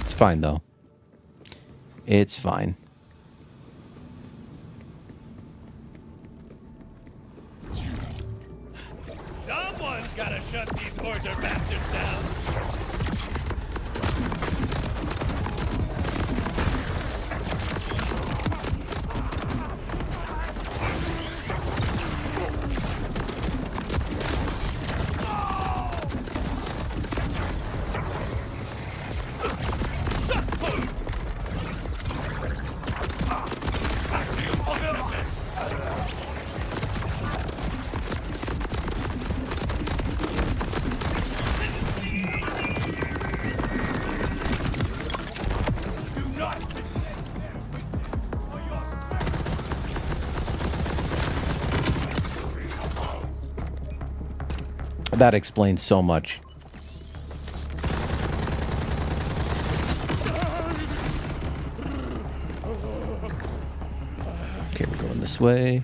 It's fine, though. It's fine. Someone's gotta shut these order bastards down. That explains so much. Okay, we're going this way.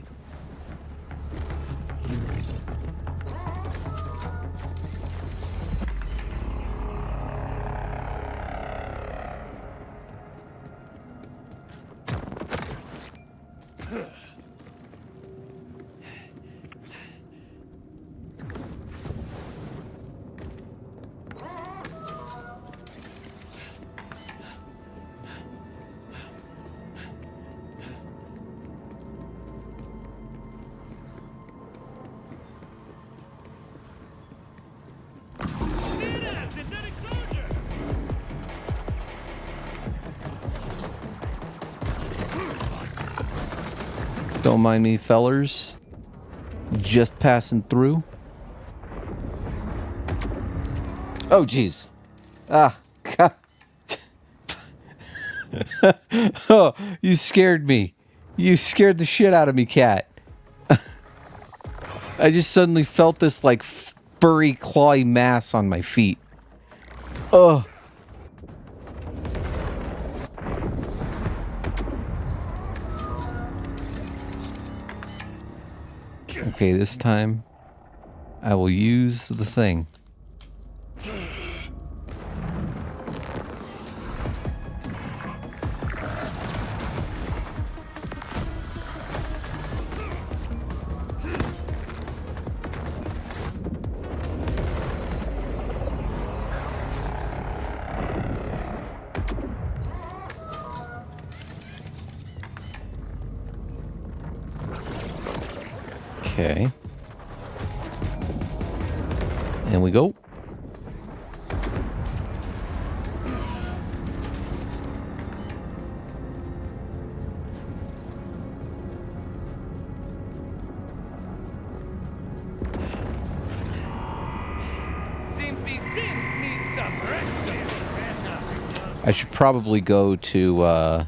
Don't mind me, fellers. Just passing through. Oh, jeez. Ah, God. Oh, you scared me. You scared the shit out of me, cat. I just suddenly felt this, like, furry, clawy mass on my feet. Ugh. Okay, this time I will use the thing. Okay. And we go. Seems these Sims need some correction. I should probably go to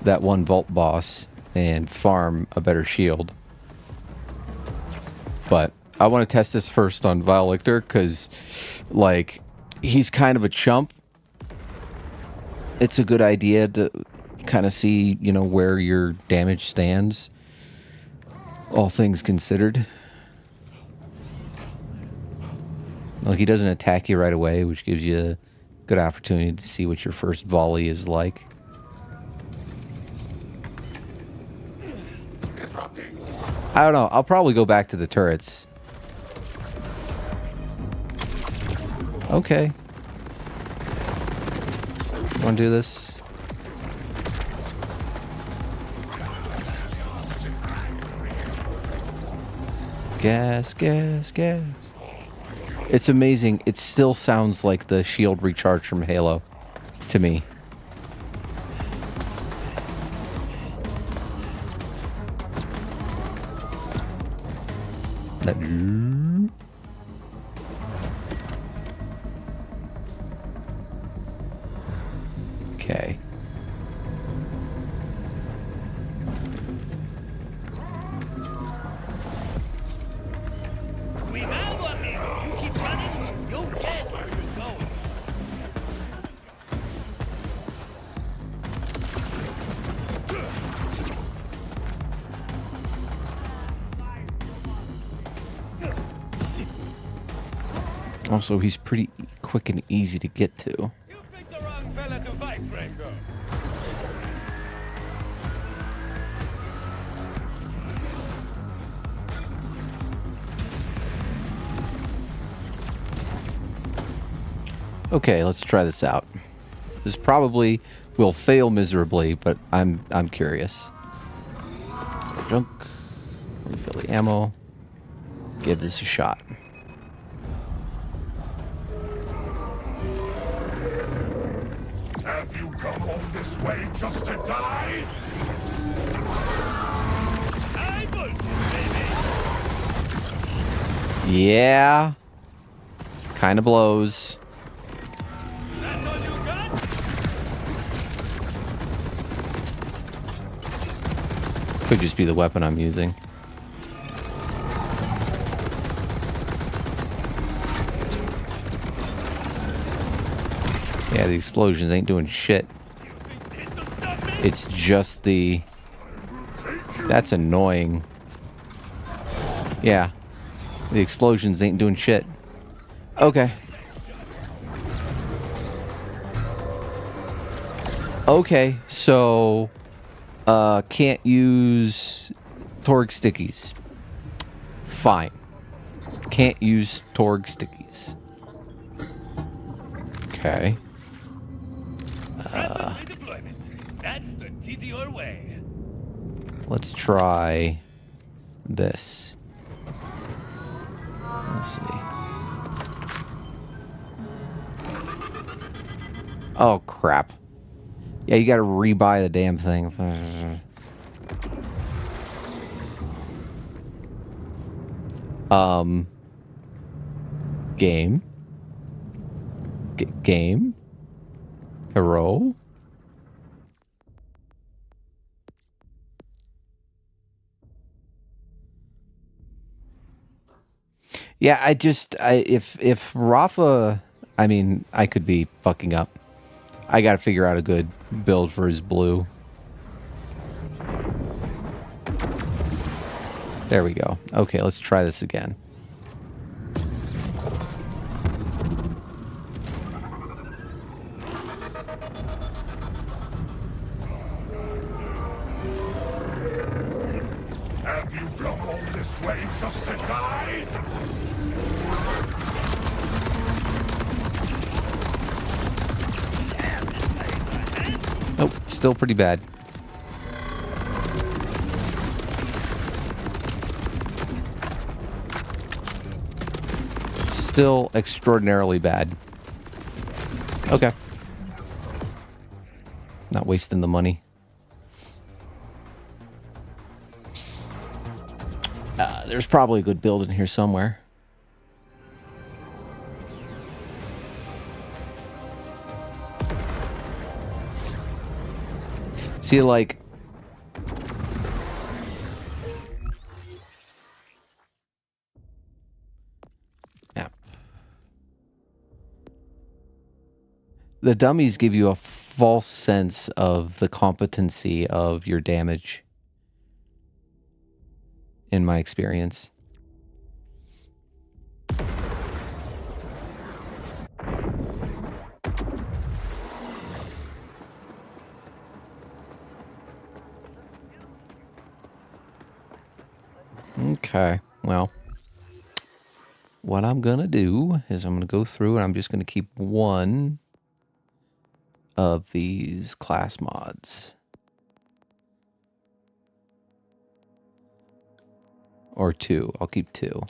that one vault boss and farm a better shield. But I want to test this first on Vile Lictor because, like, he's kind of a chump. It's a good idea to kind of see, you know, where your damage stands, all things considered. Like, he doesn't attack you right away, which gives you a good opportunity to see what your first volley is like. I don't know. I'll probably go back to the turrets. Okay. Want to do this? Gas, gas, gas. It's amazing. It still sounds like the shield recharge from Halo to me. Okay. We have one here. You keep running, you'll get where you're going. Also, he's pretty quick and easy to get to. You picked the wrong fella to fight, Franco. Okay, let's try this out. This probably will fail miserably, but I'm curious. Junk. Refill the ammo. Give this a shot. Have you come all this way just to die? I bullshit, baby. Yeah. Kind of blows. That's all you got? Could just be the weapon I'm using. Yeah, the explosions ain't doing shit. It's just the... That's annoying. Yeah. The explosions ain't doing shit. Okay. Okay, so... can't use Torg stickies. Fine. Can't use Torg stickies. Okay. That's the TTR way. Let's try this. Let's see. Oh, crap. Yeah, you gotta rebuy the damn thing. Game. Game. Hero. Yeah, if Rafa, I mean, I could be fucking up. I gotta figure out a good build for his blue. There we go. Okay, let's try this again. Have you come all this way just to die? Nope, still pretty bad. Still extraordinarily bad. Okay. Not wasting the money. There's probably a good build in here somewhere. See, like... Yeah. The dummies give you a false sense of the competency of your damage. In my experience. Okay, well, what I'm gonna do is I'm gonna go through and I'm just gonna keep one of these class mods. Or two. I'll keep two.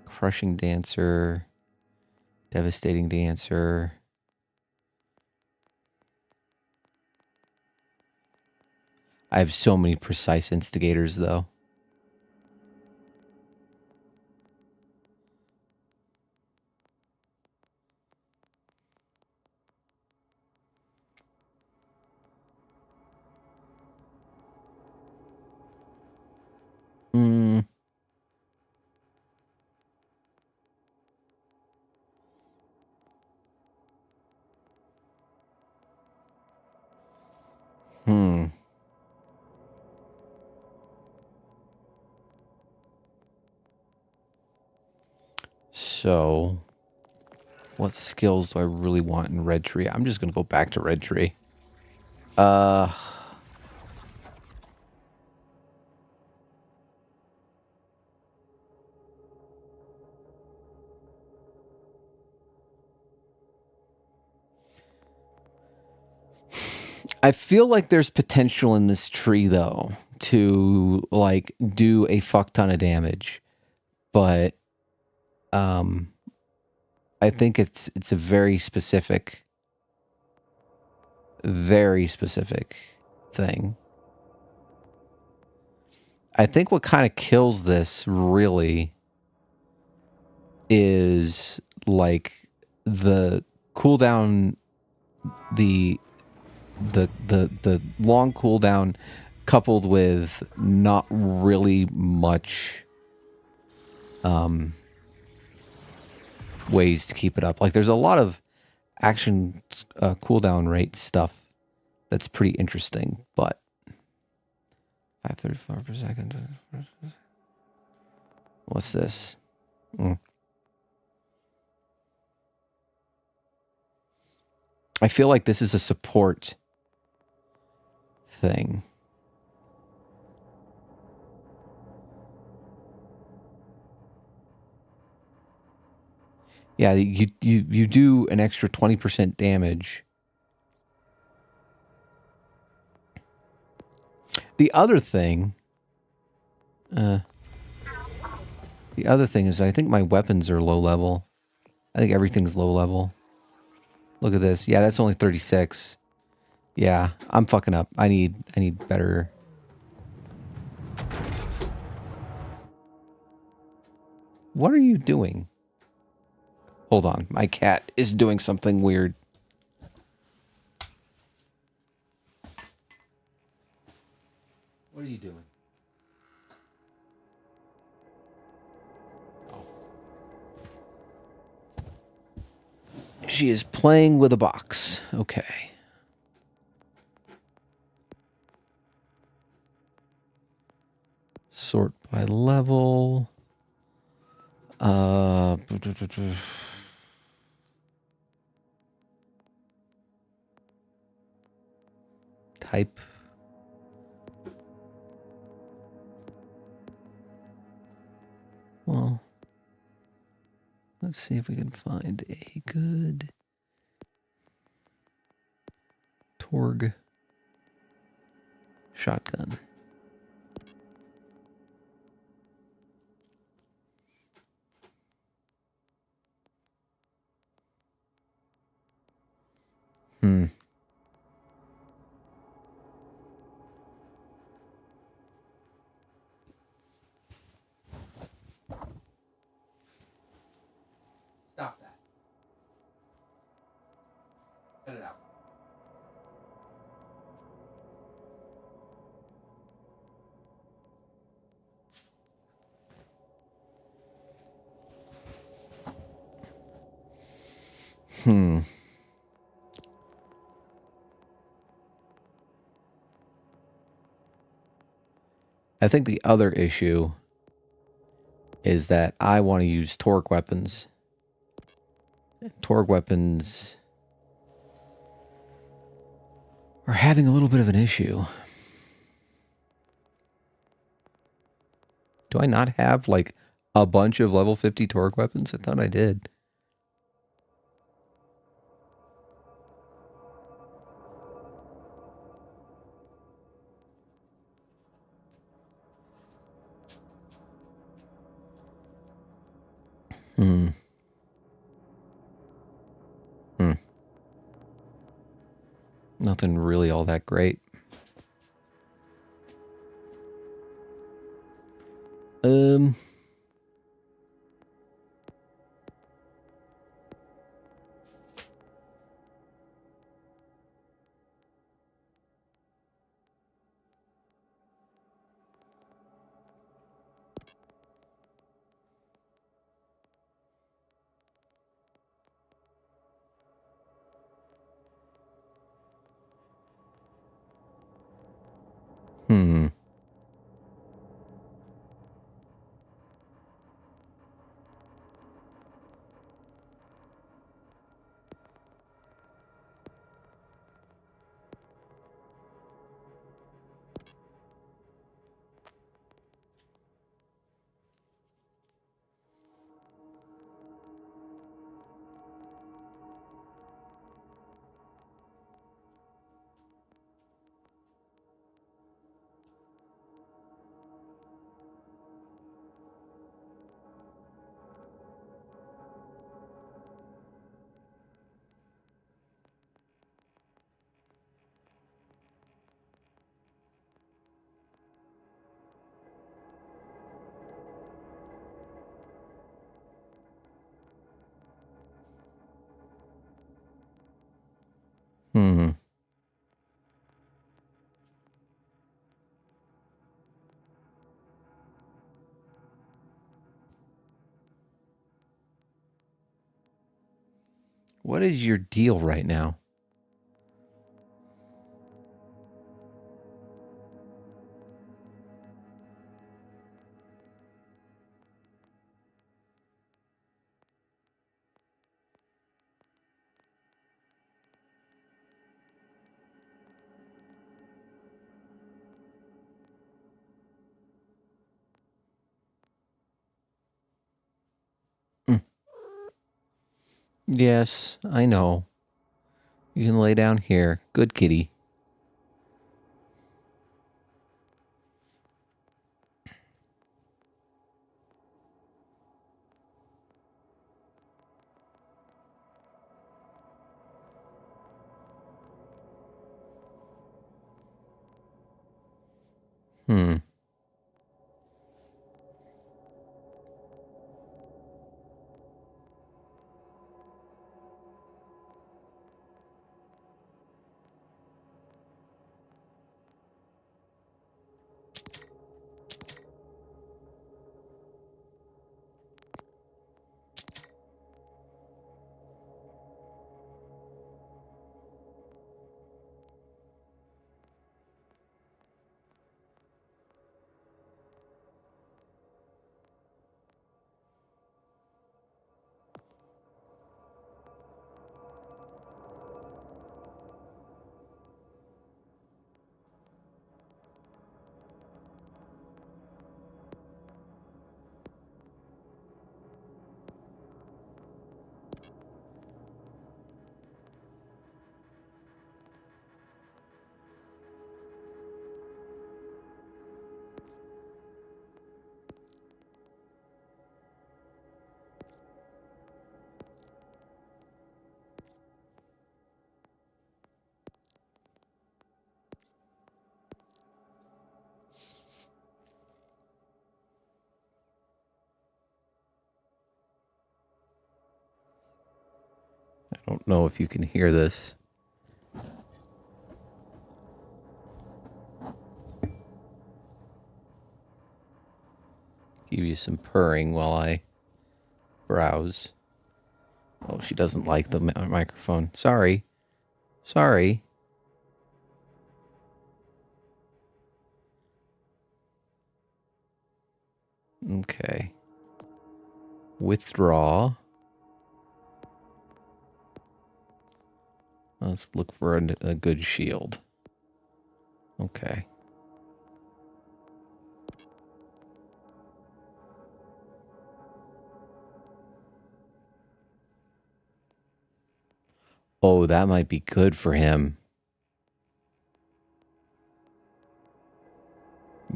Crushing Dancer. Devastating Dancer. I have so many precise instigators, though. Hmm. Hmm. So, what skills do I really want in Red Tree? I'm just going to go back to Red Tree. I feel like there's potential in this tree, though, to, like, do a fuck ton of damage. But, I think it's a very specific thing. I think what kind of kills this, really, is, like, the cooldown, the long cooldown coupled with not really much ways to keep it up. Like, there's a lot of action cooldown rate stuff that's pretty interesting, but 534 per second. What's this? I feel like this is a support thing. Yeah, you do an extra 20% damage. The other thing is I think my weapons are low level. I think everything's low level. Look at this. Yeah, that's only 36. Yeah, I'm fucking up. I need better. What are you doing? Hold on. My cat is doing something weird. What are you doing? Oh. She is playing with a box. Okay. Sort by level. Type. Well, let's see if we can find a good Torg shotgun. Stop that. Cut it out. I think the other issue is that I want to use Torg weapons. Torg weapons are having a little bit of an issue. Do I not have like a bunch of level 50 Torg weapons? I thought I did. Nothing really all that great. What is your deal right now? Yes, I know. You can lay down here. Good kitty. I don't know if you can hear this. Give you some purring while I browse. Oh, she doesn't like the microphone. Sorry. Sorry. Okay. Withdraw. Let's look for a good shield. Okay. Oh, that might be good for him.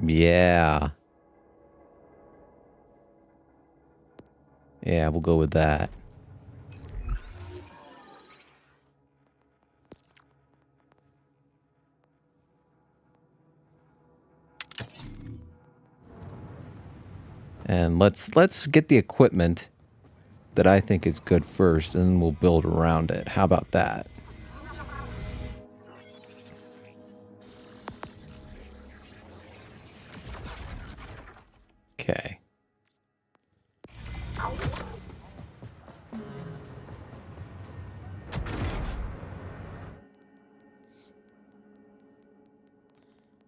Yeah. Yeah, we'll go with that. And let's get the equipment that I think is good first, and then we'll build around it. How about that? Okay.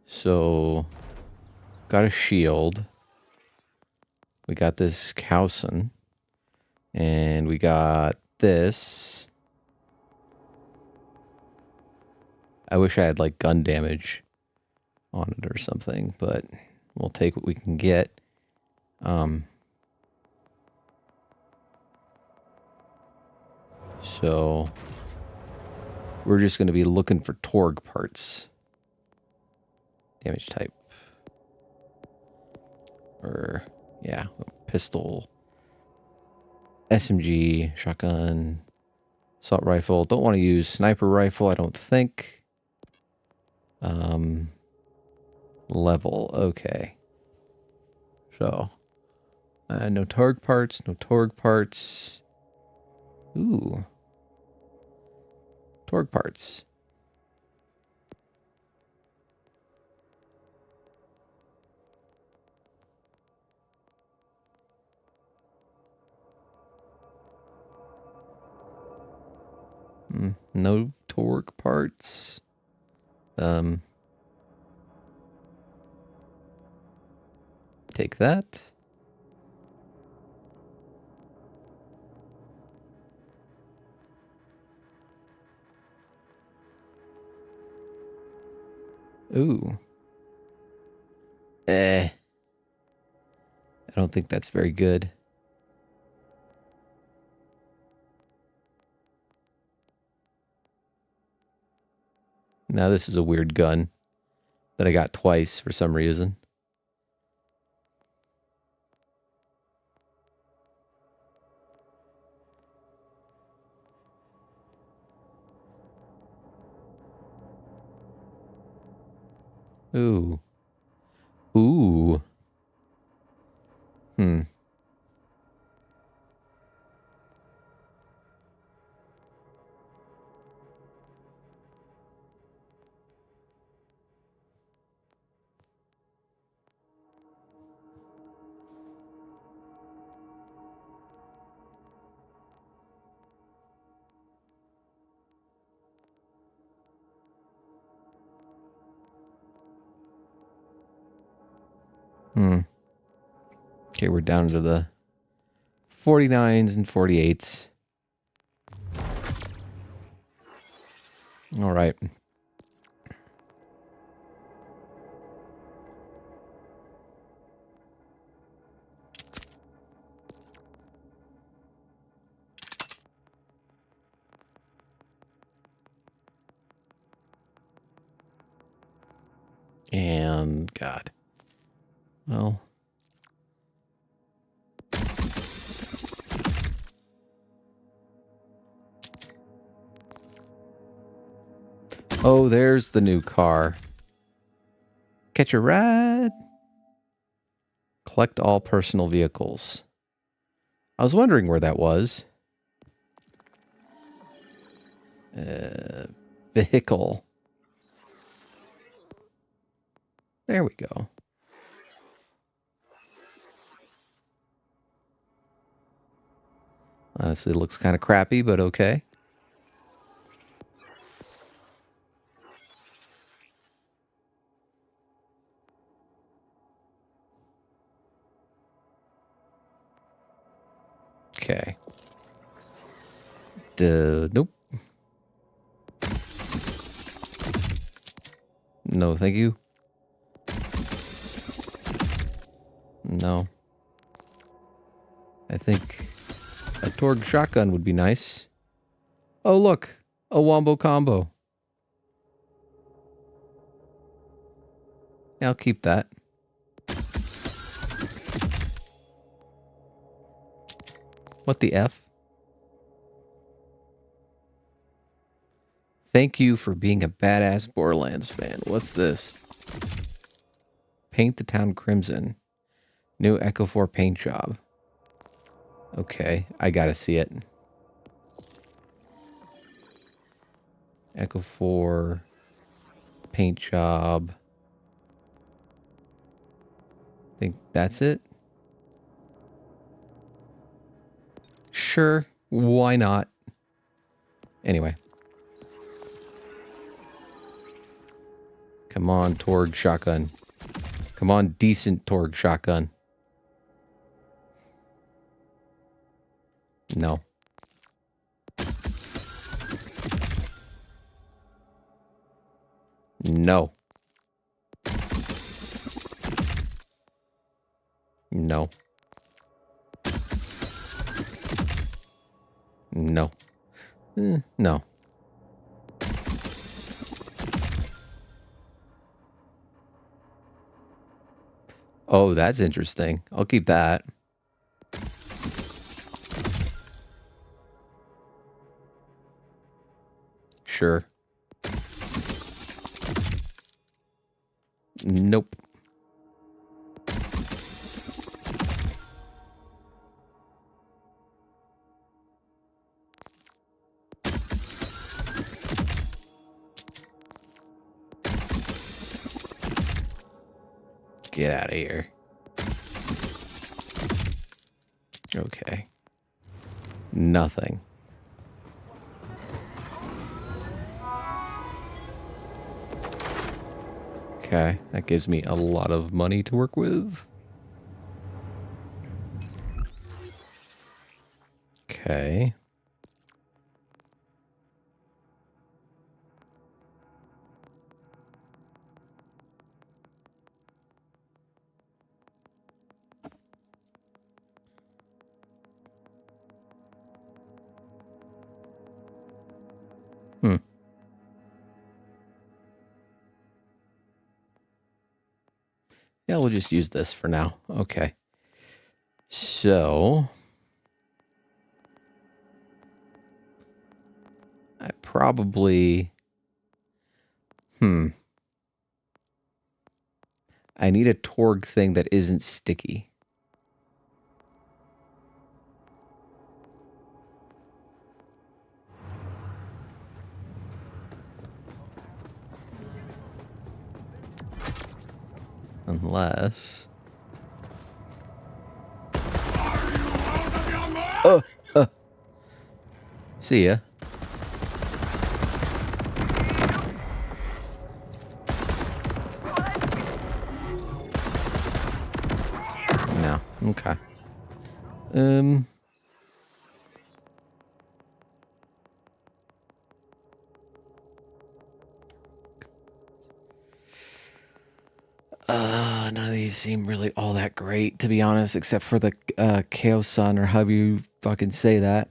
So, got a shield. We got this Cowson. And we got this. I wish I had like gun damage on it or something, but we'll take what we can get. So we're just going to be looking for Torg parts. Damage type. Or, yeah, pistol. SMG, shotgun, assault rifle. Don't want to use sniper rifle, I don't think. Level, okay. So, no Torg parts, no Torg parts. Ooh. Torg parts. No Torg parts. Take that. Ooh. I don't think that's very good. Now this is a weird gun that I got twice for some reason. Ooh. Ooh. Hmm. Okay, we're down to the 49s and 48s. All right. And God. Well. Oh, there's the new car. Catch a ride. Collect all personal vehicles. I was wondering where that was. Vehicle. There we go. Honestly, it looks kind of crappy, but okay. Okay. Nope. No, thank you. No. I think a Torg shotgun would be nice. Oh, look. A wombo combo. Yeah, I'll keep that. What the F? Thank you for being a badass Borderlands fan. What's this? Paint the town crimson. New Echo 4 paint job. Okay, I gotta see it. Echo 4 paint job. I think that's it. Sure, why not? Anyway. Come on, Torg shotgun. Come on, decent Torg shotgun. No. No. No. No. No. Oh, that's interesting. I'll keep that. Sure. Nope. Get out of here. Okay. Nothing. Okay, that gives me a lot of money to work with. Okay. Yeah, we'll just use this for now. Okay. So I probably I need a Torg thing that isn't sticky. Unless see ya. No. Okay. None of these seem really all that great, to be honest, except for the Chaos Sun, or however you fucking say that.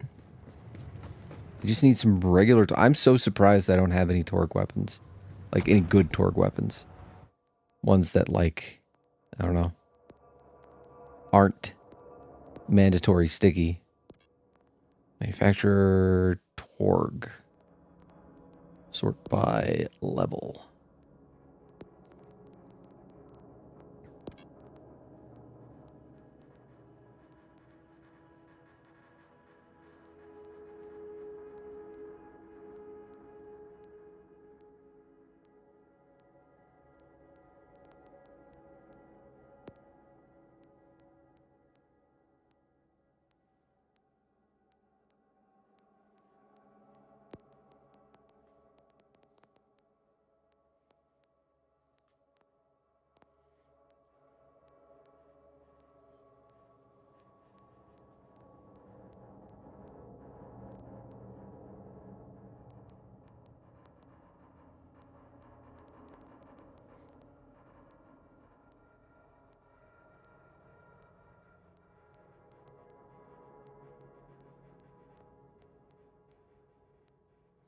I just need some regular... I'm so surprised I don't have any Torg weapons. Like, any good Torg weapons. Ones that, like, I don't know, aren't mandatory sticky. Manufacturer Torg. Sort by level.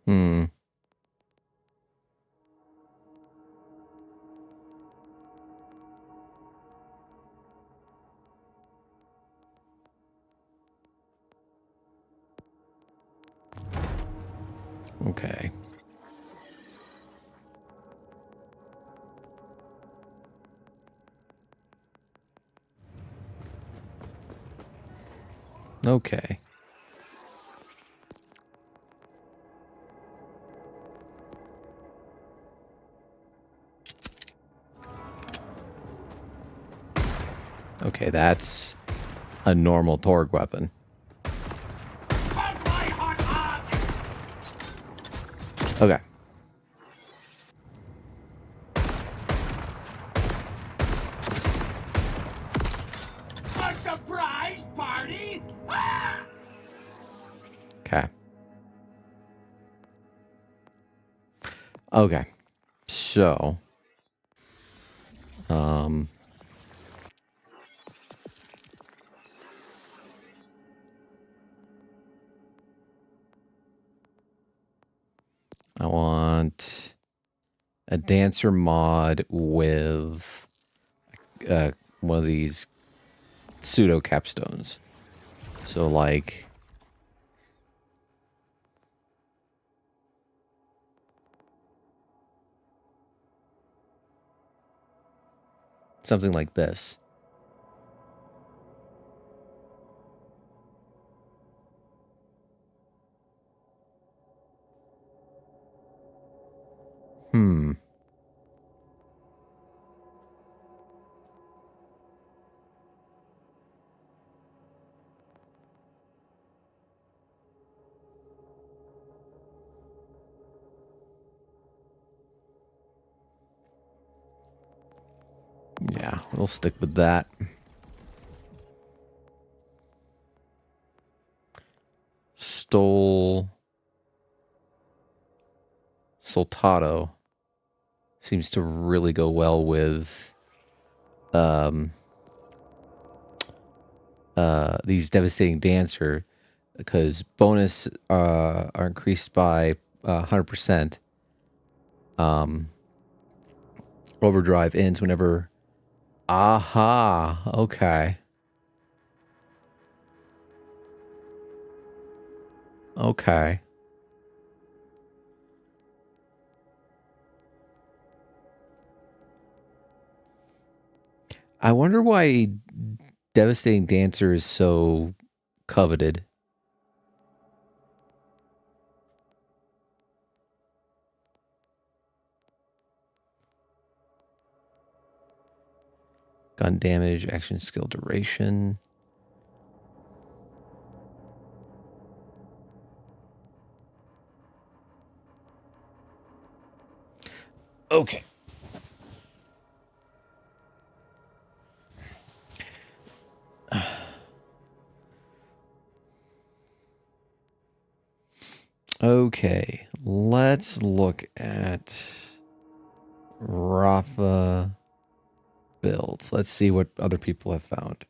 Hmm. Okay. Okay. Okay, that's a normal Torgue weapon. Okay. A surprise party? Ah! Okay. Okay. So, I want a dancer mod with one of these pseudo capstones. So like something like this. Hmm. Yeah, we'll stick with that. Soltado seems to really go well with these devastating dancer because bonus are increased by 100%. Overdrive ends whenever. Aha. Okay. Okay. I wonder why Devastating Dancer is so coveted. Gun damage, action skill duration. Okay. Okay, let's look at Rafa builds. Let's see what other people have found.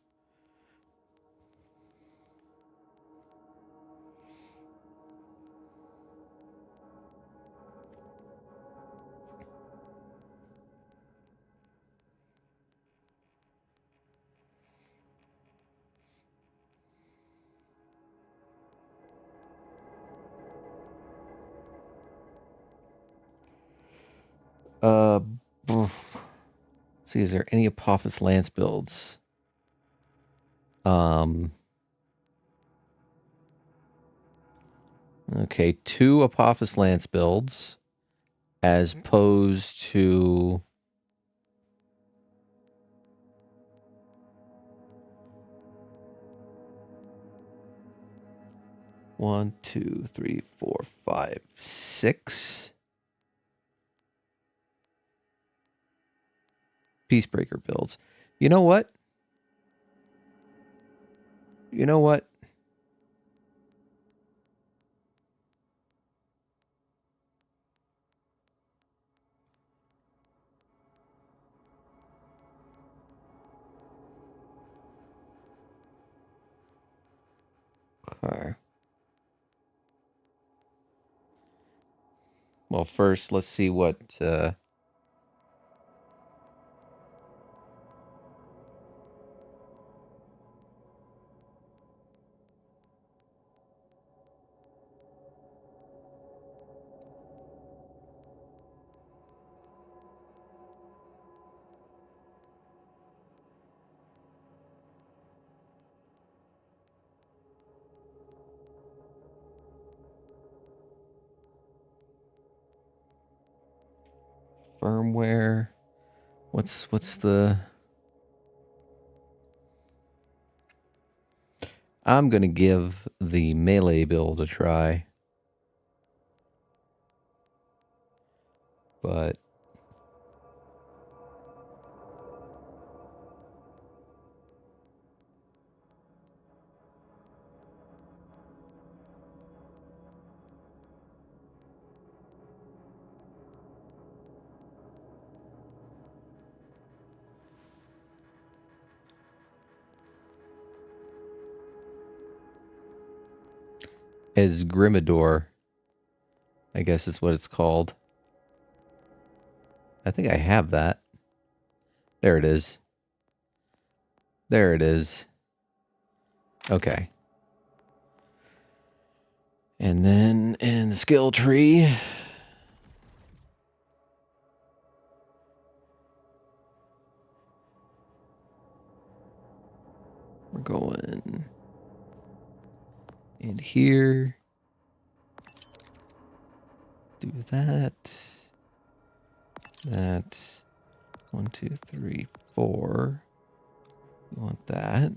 Uh, see, is there any Apophis Lance builds? Okay, 2 Apophis Lance builds as opposed to 1, 2, 3, 4, 5, 6 Peacebreaker builds. You know what? You know what? Okay. Well, first, let's see what... firmware. What's the... I'm going to give the melee build a try. But... as Grimador, I guess is what it's called. I think I have that. There it is. There it is. Okay. And then in the skill tree... we're going... in here. Do that. That. 1, 2, 3, 4. You want that.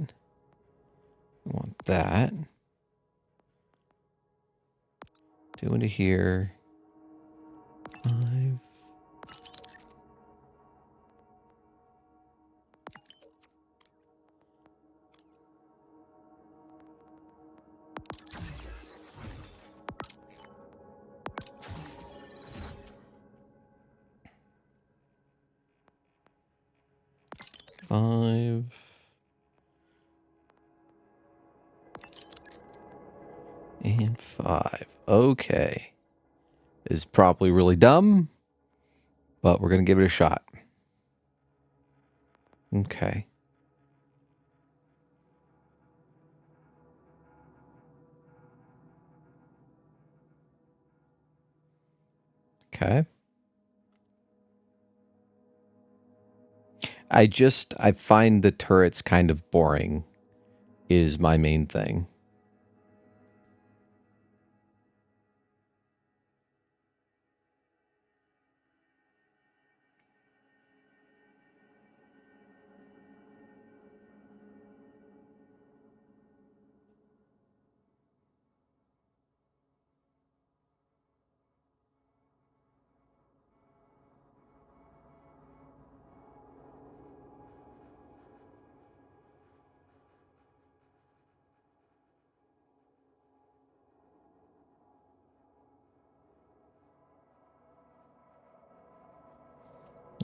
You want that. 2 into here. 5. Five. And 5. Okay. Is probably really dumb, but we're going to give it a shot. Okay. Okay. I find the turrets kind of boring is my main thing.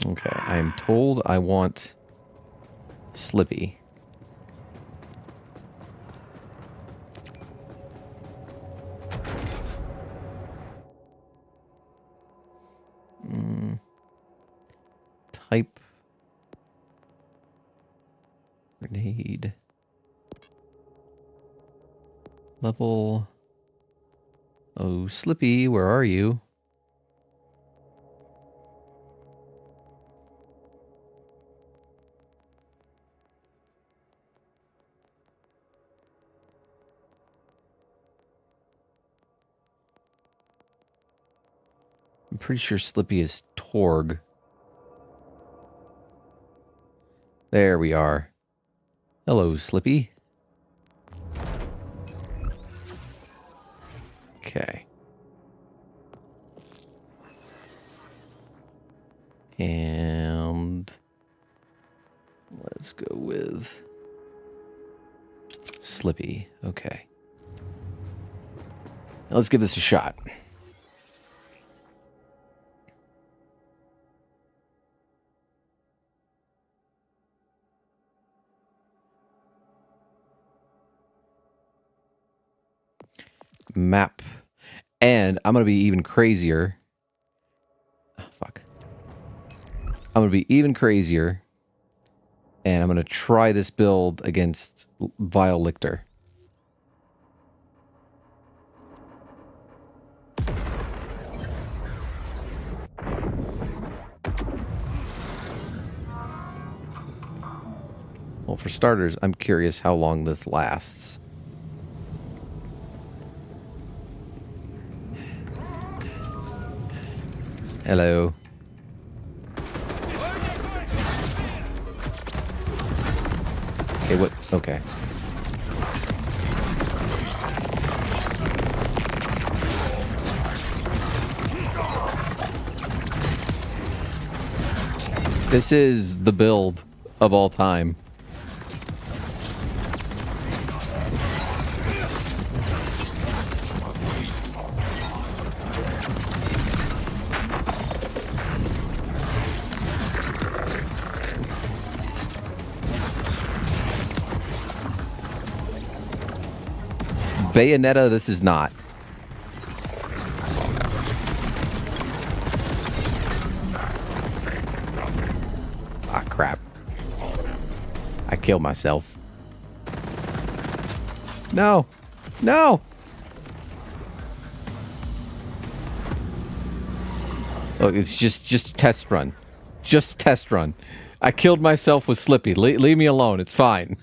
Okay, I am told I want Slippy. Type. Grenade. Level. Oh, Slippy, where are you? I'm pretty sure Slippy is Torg. There we are. Hello, Slippy. Okay. And let's go with Slippy. Okay. Now let's give this a shot. Map. And I'm going to be even crazier. I'm going to be even crazier. And I'm going to try this build against Vile Lictor. Well, for starters, I'm curious how long this lasts. Hello. Okay, what? Okay. This is the build of all time. Bayonetta, this is not. Ah, crap. I killed myself. No. No! Look, it's just test run. Just test run. I killed myself with Slippy. Leave me alone. It's fine.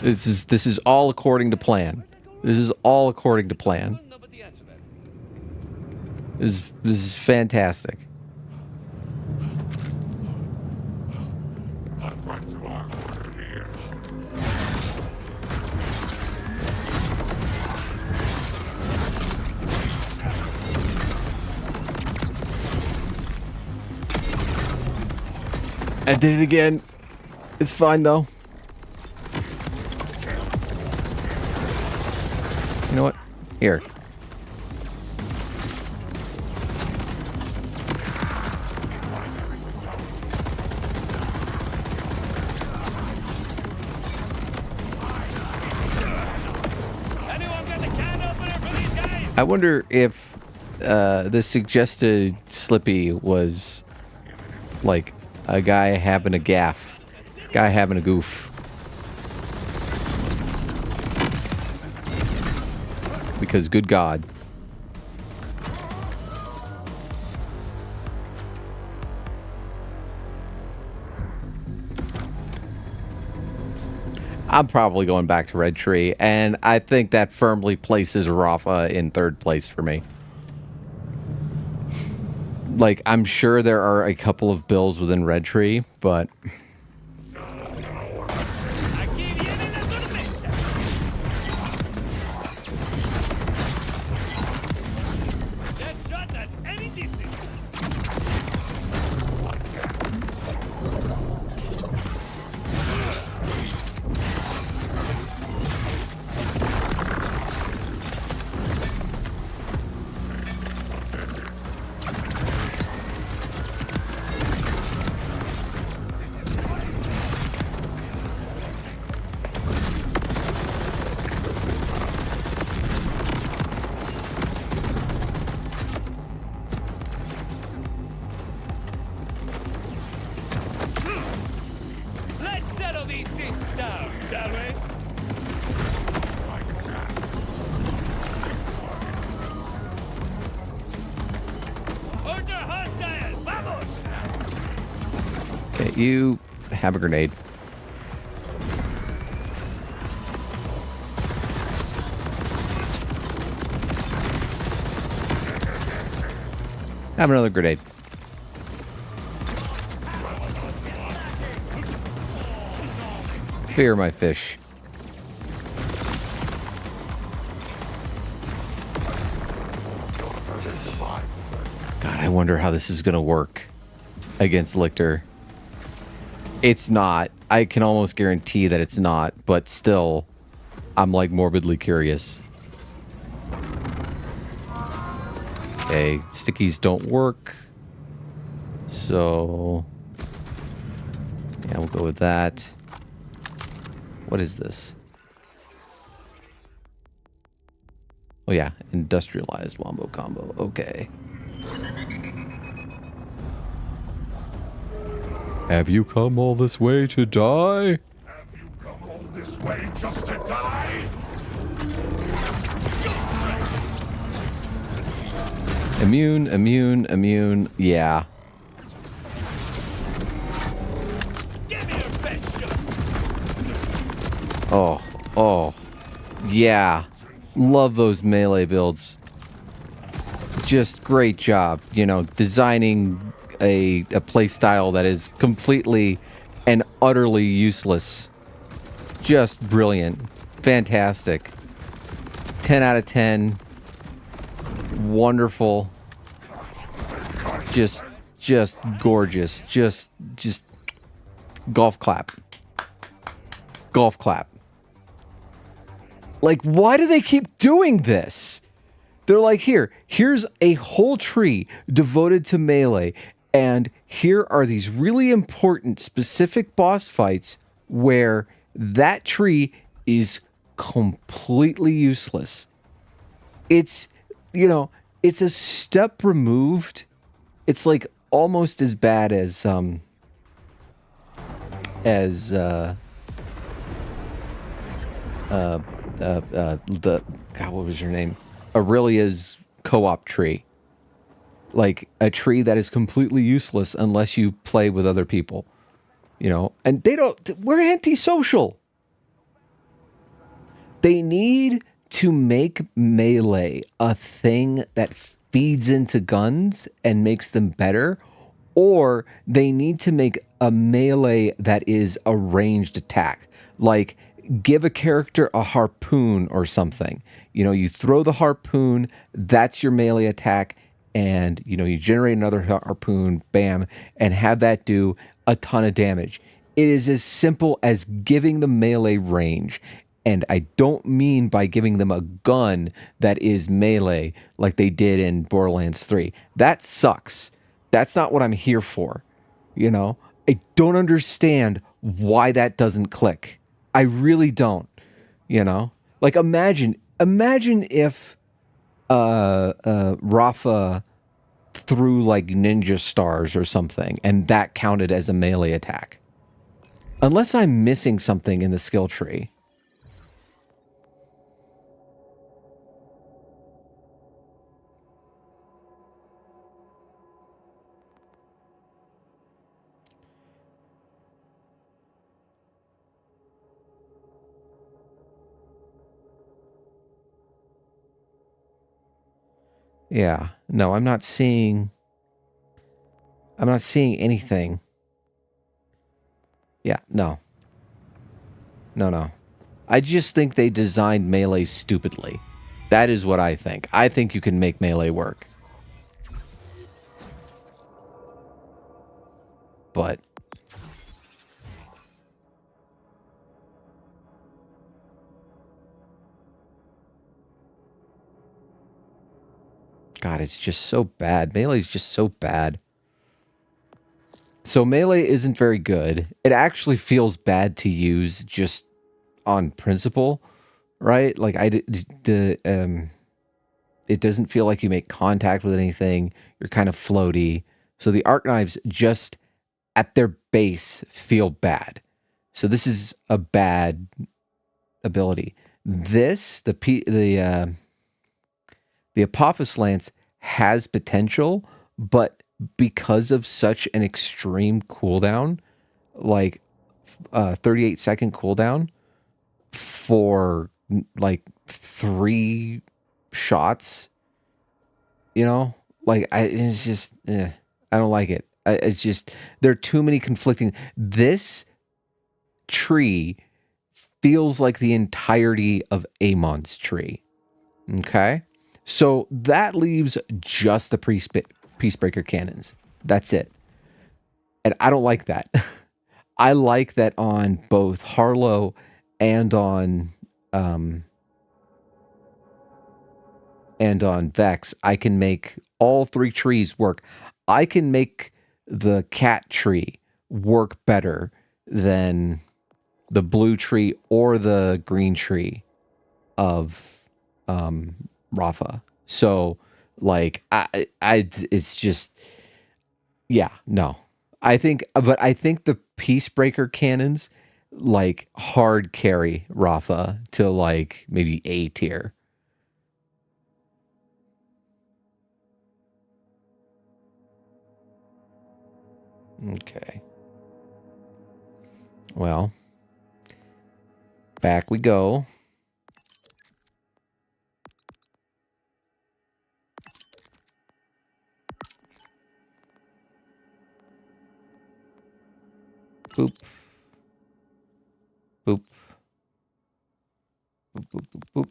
This is all according to plan. This is all according to plan. This is fantastic. I did it again. It's fine though. You know what? Here. I wonder if the suggested Slippy was like a guy having a gaff, guy having a goof. Because good God. I'm probably going back to Red Tree, and I think that firmly places Rafa in third place for me. Like, I'm sure there are a couple of builds within Red Tree, but... Okay, you have a grenade. Have another grenade. Fear my fish. God, I wonder how this is going to work against Lictor. It's not. I can almost guarantee that it's not, but still, I'm like morbidly curious. Okay, stickies don't work. So, yeah, we'll go with that. What is this? Oh yeah, industrialized wombo combo. Okay. Have you come all this way to die? Have you come all this way just to die? Immune, immune, immune. Yeah. Give me your best shot. Oh. Yeah. Love those melee builds. Just great job, you know, designing a play style that is completely and utterly useless. Just brilliant. Fantastic. 10 out of 10. Wonderful. Just gorgeous. Just golf clap. Golf clap. Like, why do they keep doing this? They're like, here's a whole tree devoted to melee, and here are these really important specific boss fights where that tree is completely useless. It's, you know, it's a step removed. It's like almost as bad as the God, what was her name? Aurelia's co-op tree. Like a tree that is completely useless unless you play with other people. You know, and we're antisocial. They need to make melee a thing that feeds into guns and makes them better, or they need to make a melee that is a ranged attack. Like, give a character a harpoon or something. You know, you throw the harpoon, that's your melee attack, and, you know, you generate another harpoon, bam, and have that do a ton of damage. It is as simple as giving the melee range. And I don't mean by giving them a gun that is melee like they did in Borderlands 3. That sucks. That's not what I'm here for. You know, I don't understand why that doesn't click. I really don't. You know, like imagine if Rafa threw like ninja stars or something and that counted as a melee attack. Unless I'm missing something in the skill tree. Yeah. No, I'm not seeing anything. Yeah, no. No. I just think they designed melee stupidly. That is what I think. I think you can make melee work. But God, it's just so bad. Melee is just so bad. So melee isn't very good. It actually feels bad to use just on principle, right? Like it doesn't feel like you make contact with anything. You're kind of floaty. So the arc knives just at their base feel bad. So this is a bad ability. This, the Apophis Lance has potential, but because of such an extreme cooldown, like 38-second cooldown for like 3 shots, you know, like it's just, I don't like it. It's just, there are too many conflicting. This tree feels like the entirety of Amon's tree. Okay? So that leaves just the Peacebreaker cannons. That's it. And I don't like that. I like that on both Harlow and on Vex, I can make all 3 trees work. I can make the cat tree work better than the blue tree or the green tree of Rafa. So like it's just yeah, no. I think the Peacebreaker cannons like hard carry Rafa to like maybe A tier. Okay. Well, back we go. Boop. Boop. Boop, boop, boop, boop.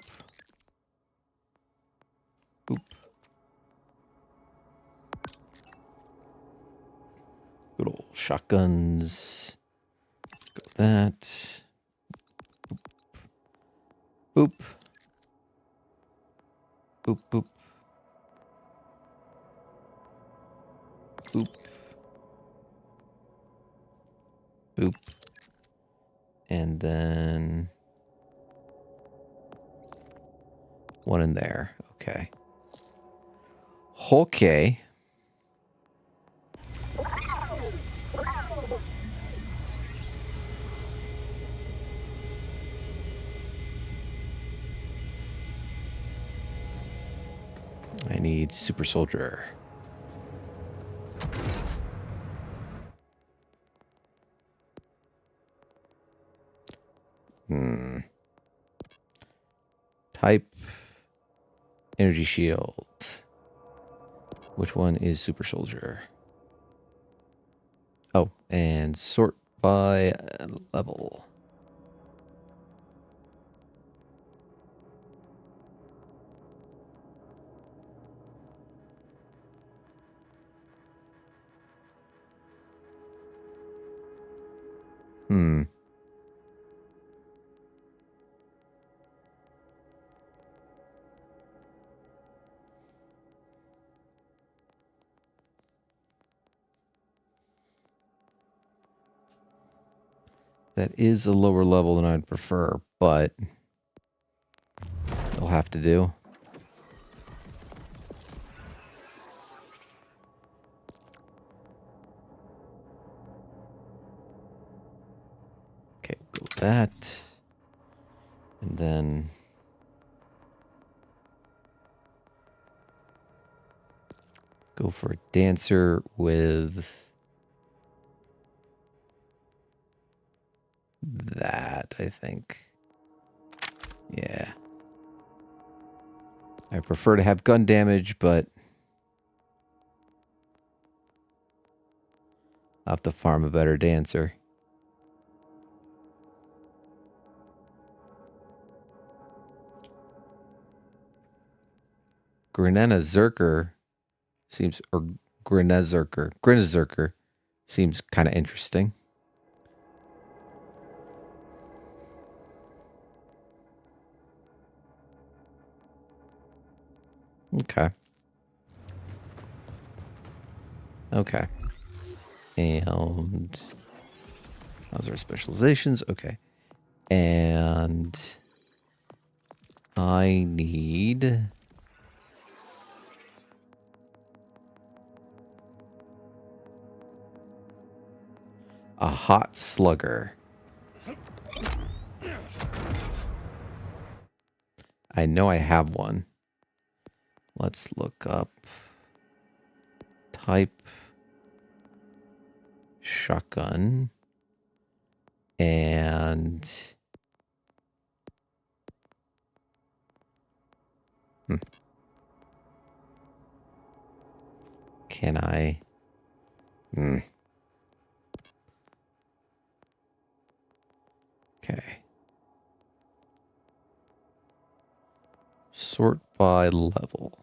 Boop. Good old shotguns. Go with that. Boop. Boop, boop. Boop. Boop. And then one in there. Okay. Okay. I need super soldier. Type energy shield. Which one is super soldier? Oh, and sort by level. That is a lower level than I'd prefer, but it'll have to do. Okay, go with that. And then go for a dancer with that, I think. Yeah. I prefer to have gun damage, but I'll have to farm a better dancer. Grenezerker seems, or Grenezerker seems kind of interesting. Okay. Okay. And those are specializations. Okay. And I need a hot slugger. I know I have one. Let's look up type shotgun and can I okay. Sort by level.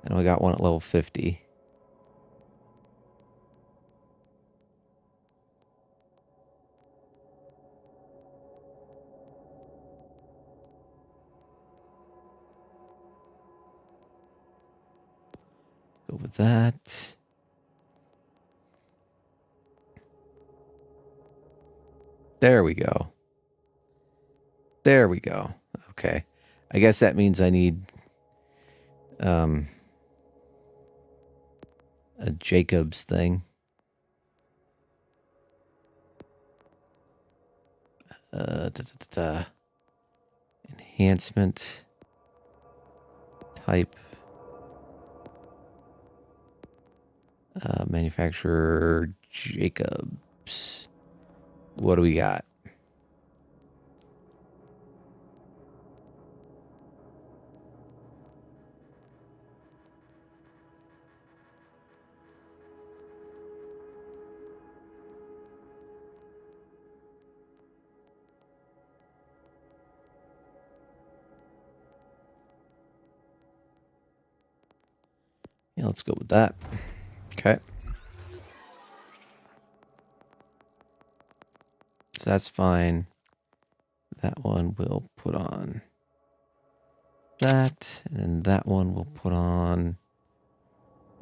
I know I got one at level 50. Go with that. There we go. There we go. Okay. I guess that means I need a Jacobs thing. Enhancement type. Manufacturer Jacobs. What do we got? Yeah, let's go with that. Okay. So that's fine. That one we'll put on that, and then that one we'll put on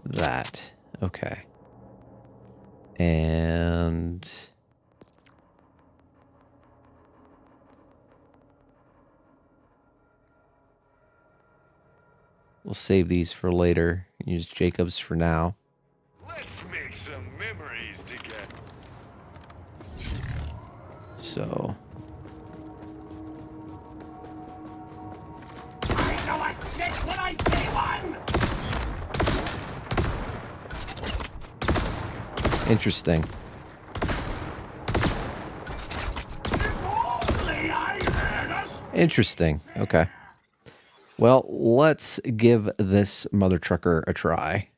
that. Okay. And we'll save these for later. Use Jacobs for now. Let's make some memories together. So I know a snitch when I see one! interesting. If only I had a Interesting. Okay. Well, let's give this mother trucker a try.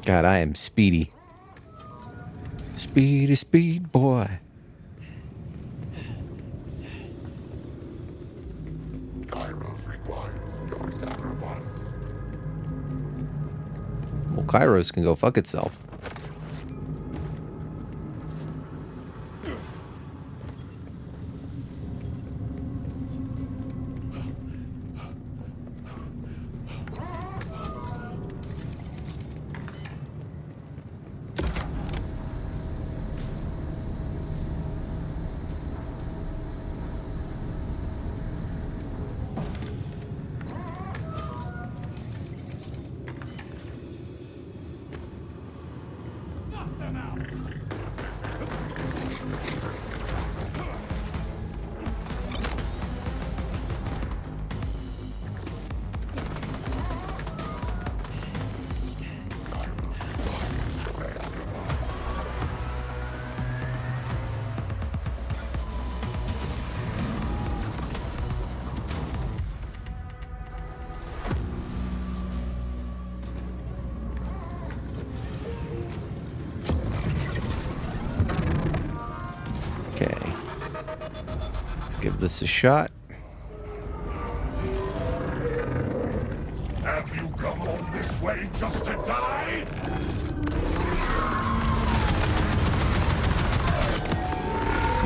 God, I am speedy. Speedy, speed boy. Kairos requires your sacrifice. Well, Kairos can go fuck itself. Okay. Let's give this a shot. Have you come all this way just to die?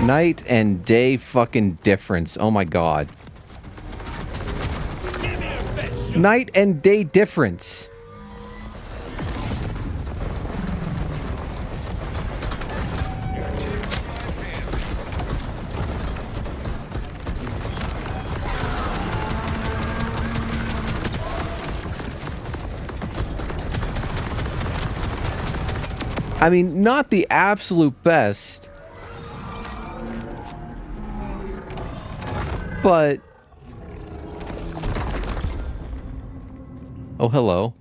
Night and day fucking difference. Oh my god. Night and day difference. I mean, not the absolute best, but... Oh, hello.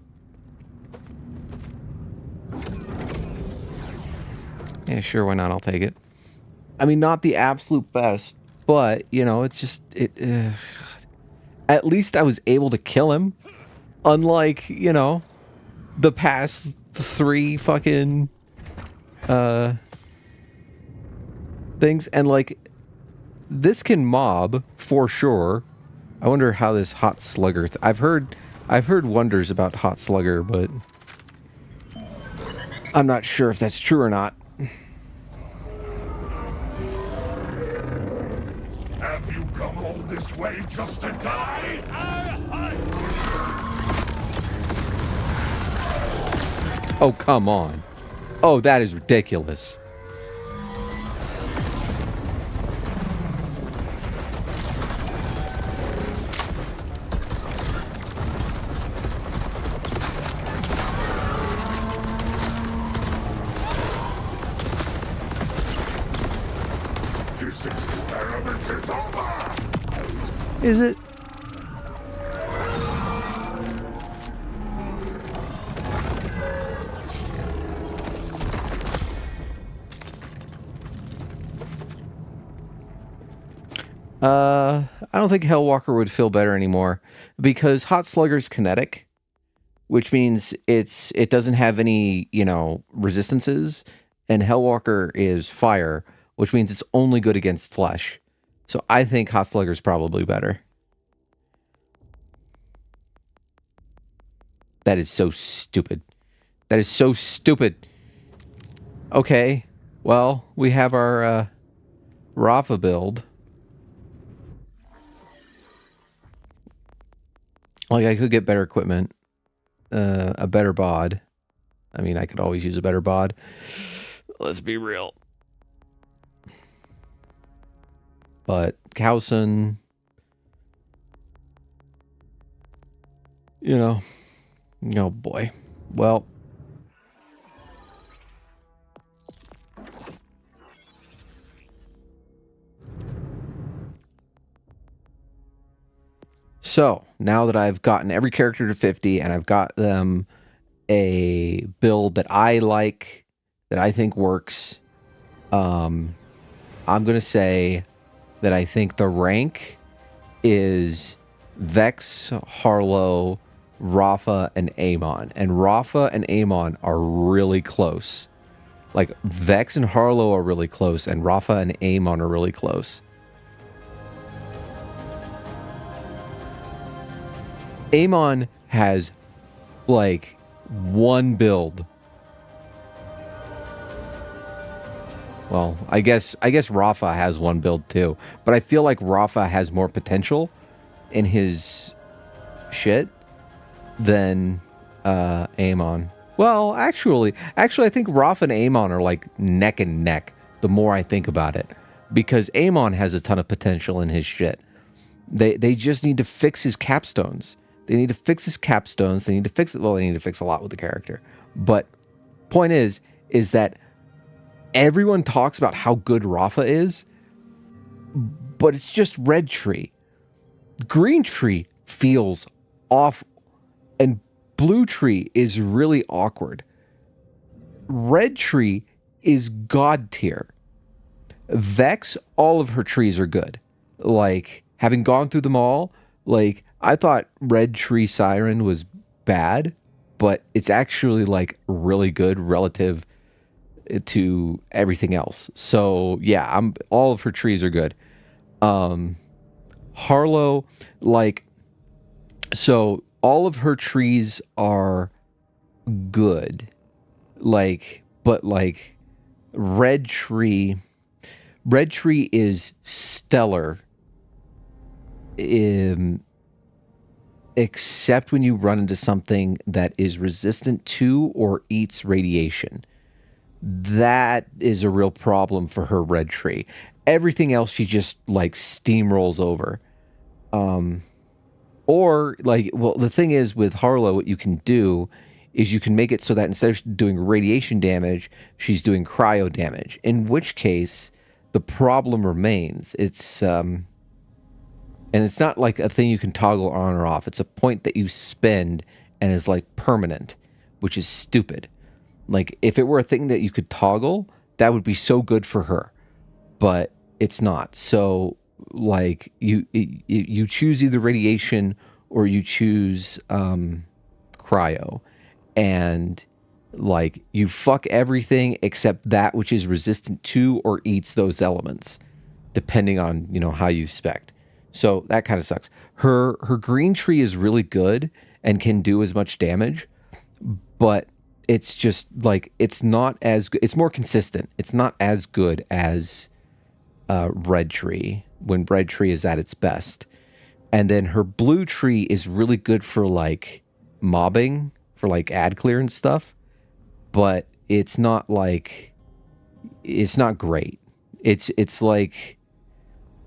Yeah, sure, why not? I'll take it. I mean, not the absolute best, but, you know, it's just... At least I was able to kill him. Unlike, you know, the past 3 fucking... things, and like this can mob for sure. I wonder how this hot slugger I've heard wonders about hot slugger, but I'm not sure if that's true or not. Have you come all this way just to die? Oh, come on. Oh, that is ridiculous. This experiment is over! Is it? I don't think Hellwalker would feel better anymore because Hot Slugger's kinetic, which means it doesn't have any, resistances, and Hellwalker is fire, which means it's only good against flesh. So I think Hot Slugger's probably better. That is so stupid. That is so stupid. Okay, well, we have our Rafa build. Like, I could get better equipment, a better bod. I mean, I could always use a better bod. Let's be real. But Cowson, oh boy. Well, so now that I've gotten every character to 50 and I've got them a build that I like, that I think works, I'm going to say that I think the rank is Vex, Harlow, Rafa, and Amon. And Rafa and Amon are really close. Like, Vex and Harlow are really close, and Rafa and Amon are really close. Amon has, like, one build. Well, I guess Rafa has one build too, but I feel like Rafa has more potential in his shit than Amon. Well, actually, I think Rafa and Amon are like neck and neck. The more I think about it, because Amon has a ton of potential in his shit. They just need to fix his capstones. They need to fix his capstones. They need to fix it. Well, they need to fix a lot with the character. But point is that everyone talks about how good Rafa is, but it's just Red Tree. Green Tree feels awful, and Blue Tree is really awkward. Red Tree is god tier. Vex, all of her trees are good. Like, having gone through them all, like, I thought Red Tree Siren was bad, but it's actually, like, really good relative to everything else. So yeah, all of her trees are good. Harlow, like, so all of her trees are good, like, but like Red Tree is stellar, except when you run into something that is resistant to or eats radiation. That is a real problem for her Red Tree. Everything else she just like steamrolls over. Or like, well, the thing is with Harlow, what you can do is you can make it so that instead of doing radiation damage, she's doing cryo damage. In which case, the problem remains. It's and it's not like a thing you can toggle on or off. It's a point that you spend and is like permanent, which is stupid. Like, if it were a thing that you could toggle, that would be so good for her. But it's not. So, like, you choose either radiation or you choose cryo. And, like, you fuck everything except that which is resistant to or eats those elements, depending on, how you spec. So, that kind of sucks. Her green tree is really good and can do as much damage, but it's just like it's not as good. It's more consistent. It's not as good as Red Tree when Red Tree is at its best. And then her Blue Tree is really good for like mobbing, for like ad clearance stuff, but it's not like it's not great. It's like,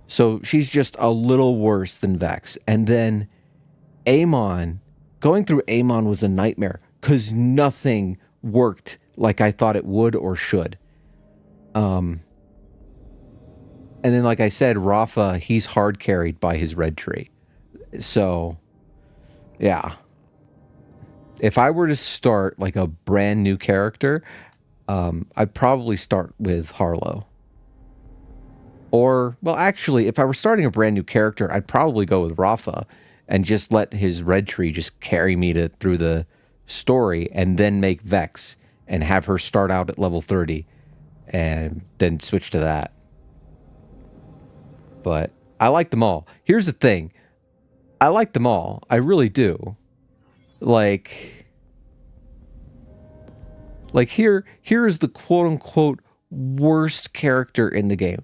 so she's just a little worse than Vex. And then Amon, going through Amon was a nightmare because nothing worked like I thought it would or should. And then, like I said, Rafa, he's hard carried by his Red Tree. So, yeah. If I were to start like a brand new character, I'd probably start with Harlow. Or, well, actually, if I were starting a brand new character, I'd probably go with Rafa and just let his Red Tree just carry me through the story, and then make Vex and have her start out at level 30 and then switch to that. But I like them all. Here's the thing. I like them all. I really do. Like here is the quote-unquote worst character in the game.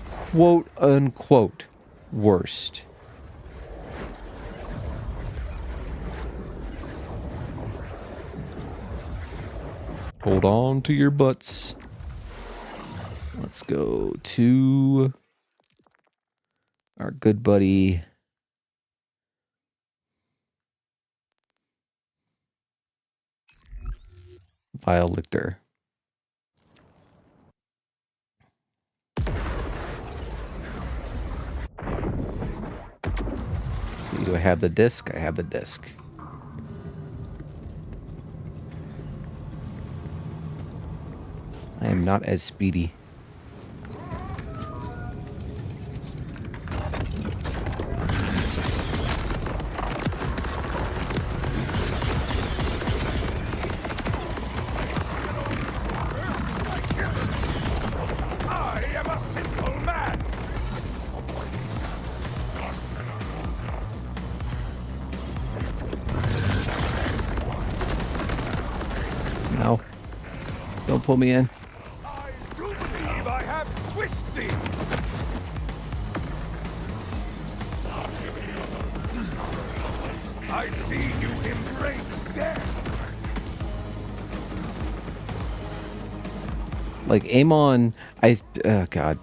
Quote-unquote worst. Hold on to your butts. Let's go to our good buddy Vile Lictor. See, do I have the disc? I have the disc. I am not as speedy. I am a simple man. No. Don't pull me in. I do believe I have squished thee. I see you embrace death. Like Amon, oh god.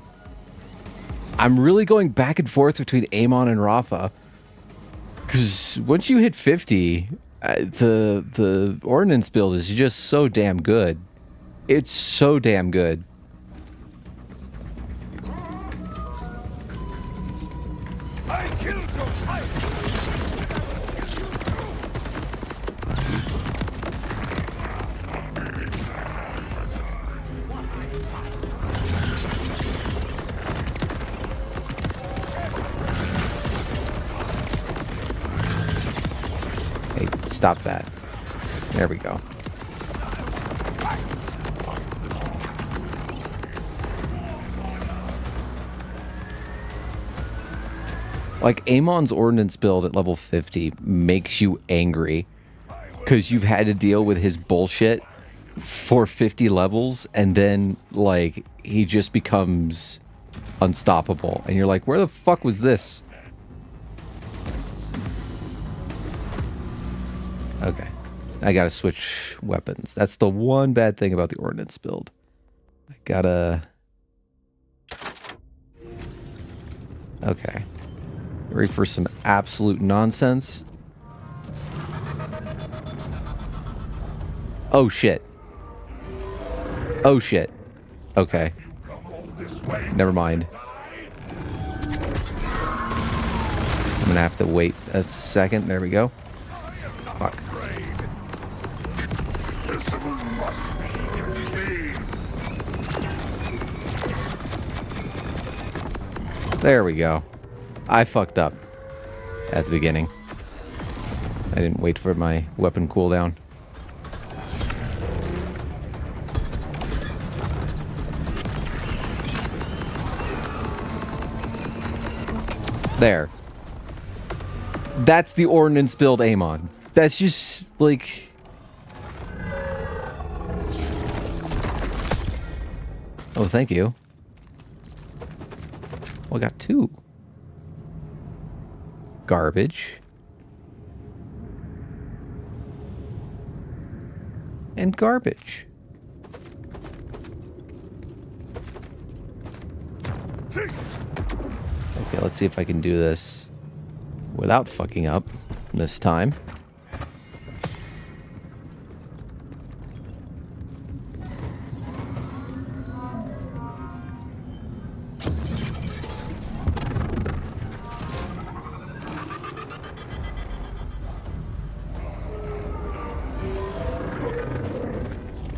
I'm really going back and forth between Amon and Rafa. Because once you hit 50, the ordnance build is just so damn good. It's so damn good. I killed your type. Hey, stop that. There we go. Like, Amon's ordnance build at level 50 makes you angry because you've had to deal with his bullshit for 50 levels, and then, like, he just becomes unstoppable. And you're like, where the fuck was this? Okay. I gotta switch weapons. That's the one bad thing about the ordnance build. I gotta... Okay. Ready for some absolute nonsense? Oh shit. Oh shit. Okay. Never mind. I'm gonna have to wait a second. There we go. Fuck. There we go. I fucked up at the beginning. I didn't wait for my weapon cooldown. There. That's the ordnance build Amon. That's just, like... Oh, thank you. Well, I got 2. Garbage. And garbage. Okay, let's see if I can do this without fucking up this time.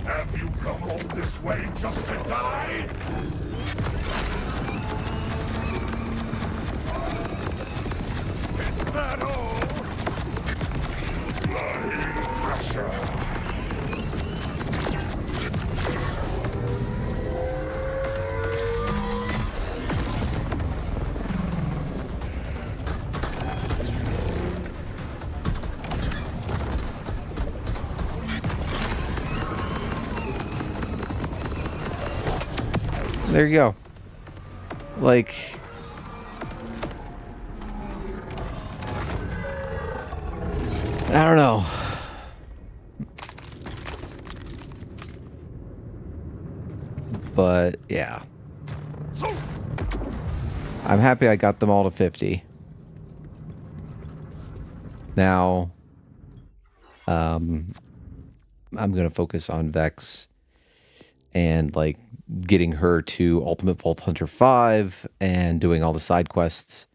Have you come all this way just to die? Is that all? Bloody pressure. There you go. Like... I don't know. But, yeah. I'm happy I got them all to 50. Now, I'm gonna focus on Vex and, like, getting her to Ultimate Vault Hunter 5 and doing all the side quests.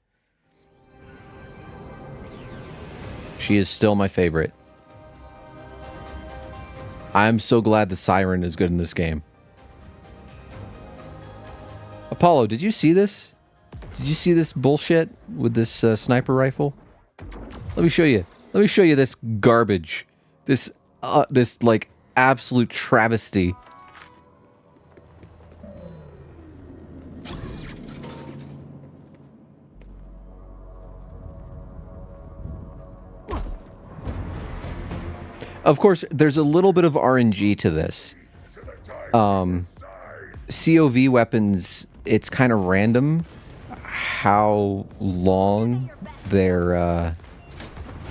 She is still my favorite. I'm so glad the Siren is good in this game. Apollo, did you see this? Did you see this bullshit with this sniper rifle? Let me show you. Let me show you this garbage. This like absolute travesty. Of course, there's a little bit of RNG to this. COV weapons, it's kind of random how long their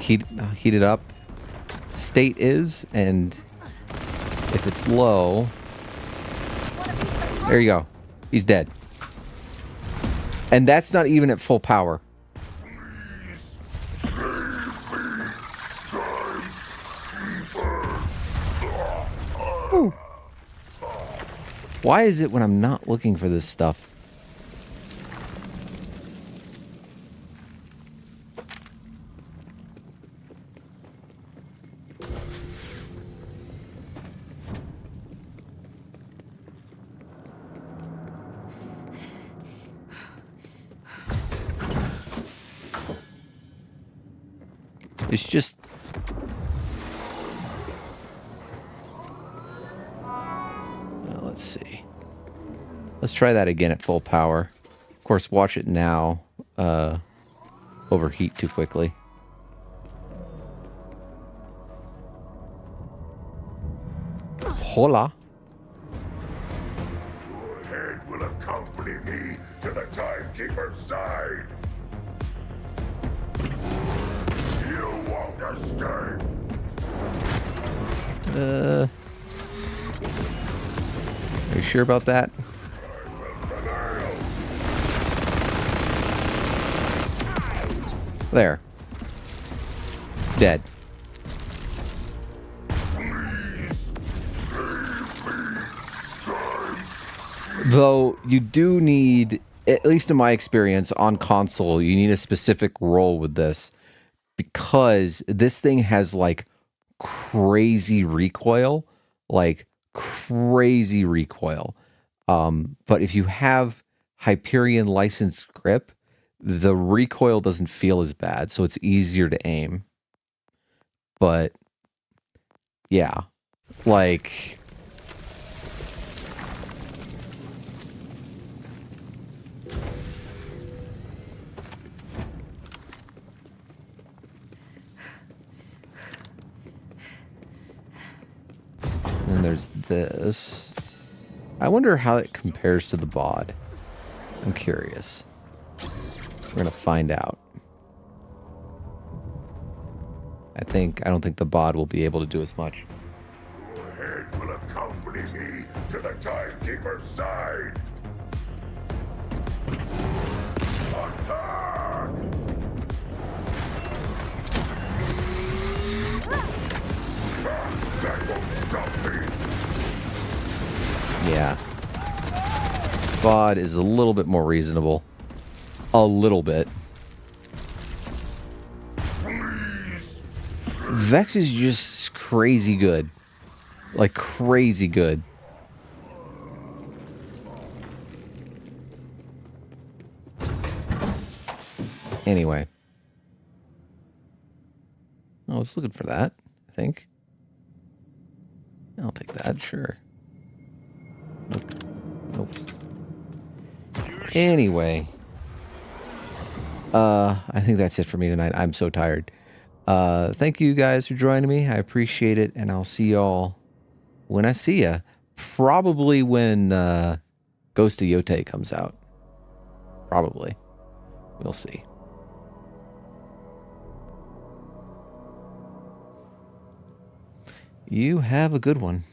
heated up state is, and if it's low, there you go. He's dead. And that's not even at full power. Ooh. Why is it when I'm not looking for this stuff? It's just... let's see. Let's try that again at full power. Of course, watch it now. Overheat too quickly. Hola. Your head will accompany me to the Timekeeper's side. You won't escape. Are you sure about that? There. Dead. Though you do need, at least in my experience, on console, you need a specific role with this. Because this thing has, like, crazy recoil. Like, crazy recoil. But if you have Hyperion licensed grip, the recoil doesn't feel as bad, so it's easier to aim. But, yeah. Like... And then there's this. I wonder how it compares to the bod. I'm curious. We're gonna find out. I don't think the bod will be able to do as much. Your head will accompany me to the Timekeeper's side. Attack! That won't stop me. Yeah. Bod is a little bit more reasonable. A little bit. Vex is just crazy good. Like, crazy good. Anyway. I was looking for that, I think. I'll take that, sure. Nope. Nope. Anyway. I think that's it for me tonight. I'm so tired. Thank you guys for joining me. I appreciate it, and I'll see y'all when I see ya. Probably when Ghost of Yote comes out. Probably. We'll see. You have a good one.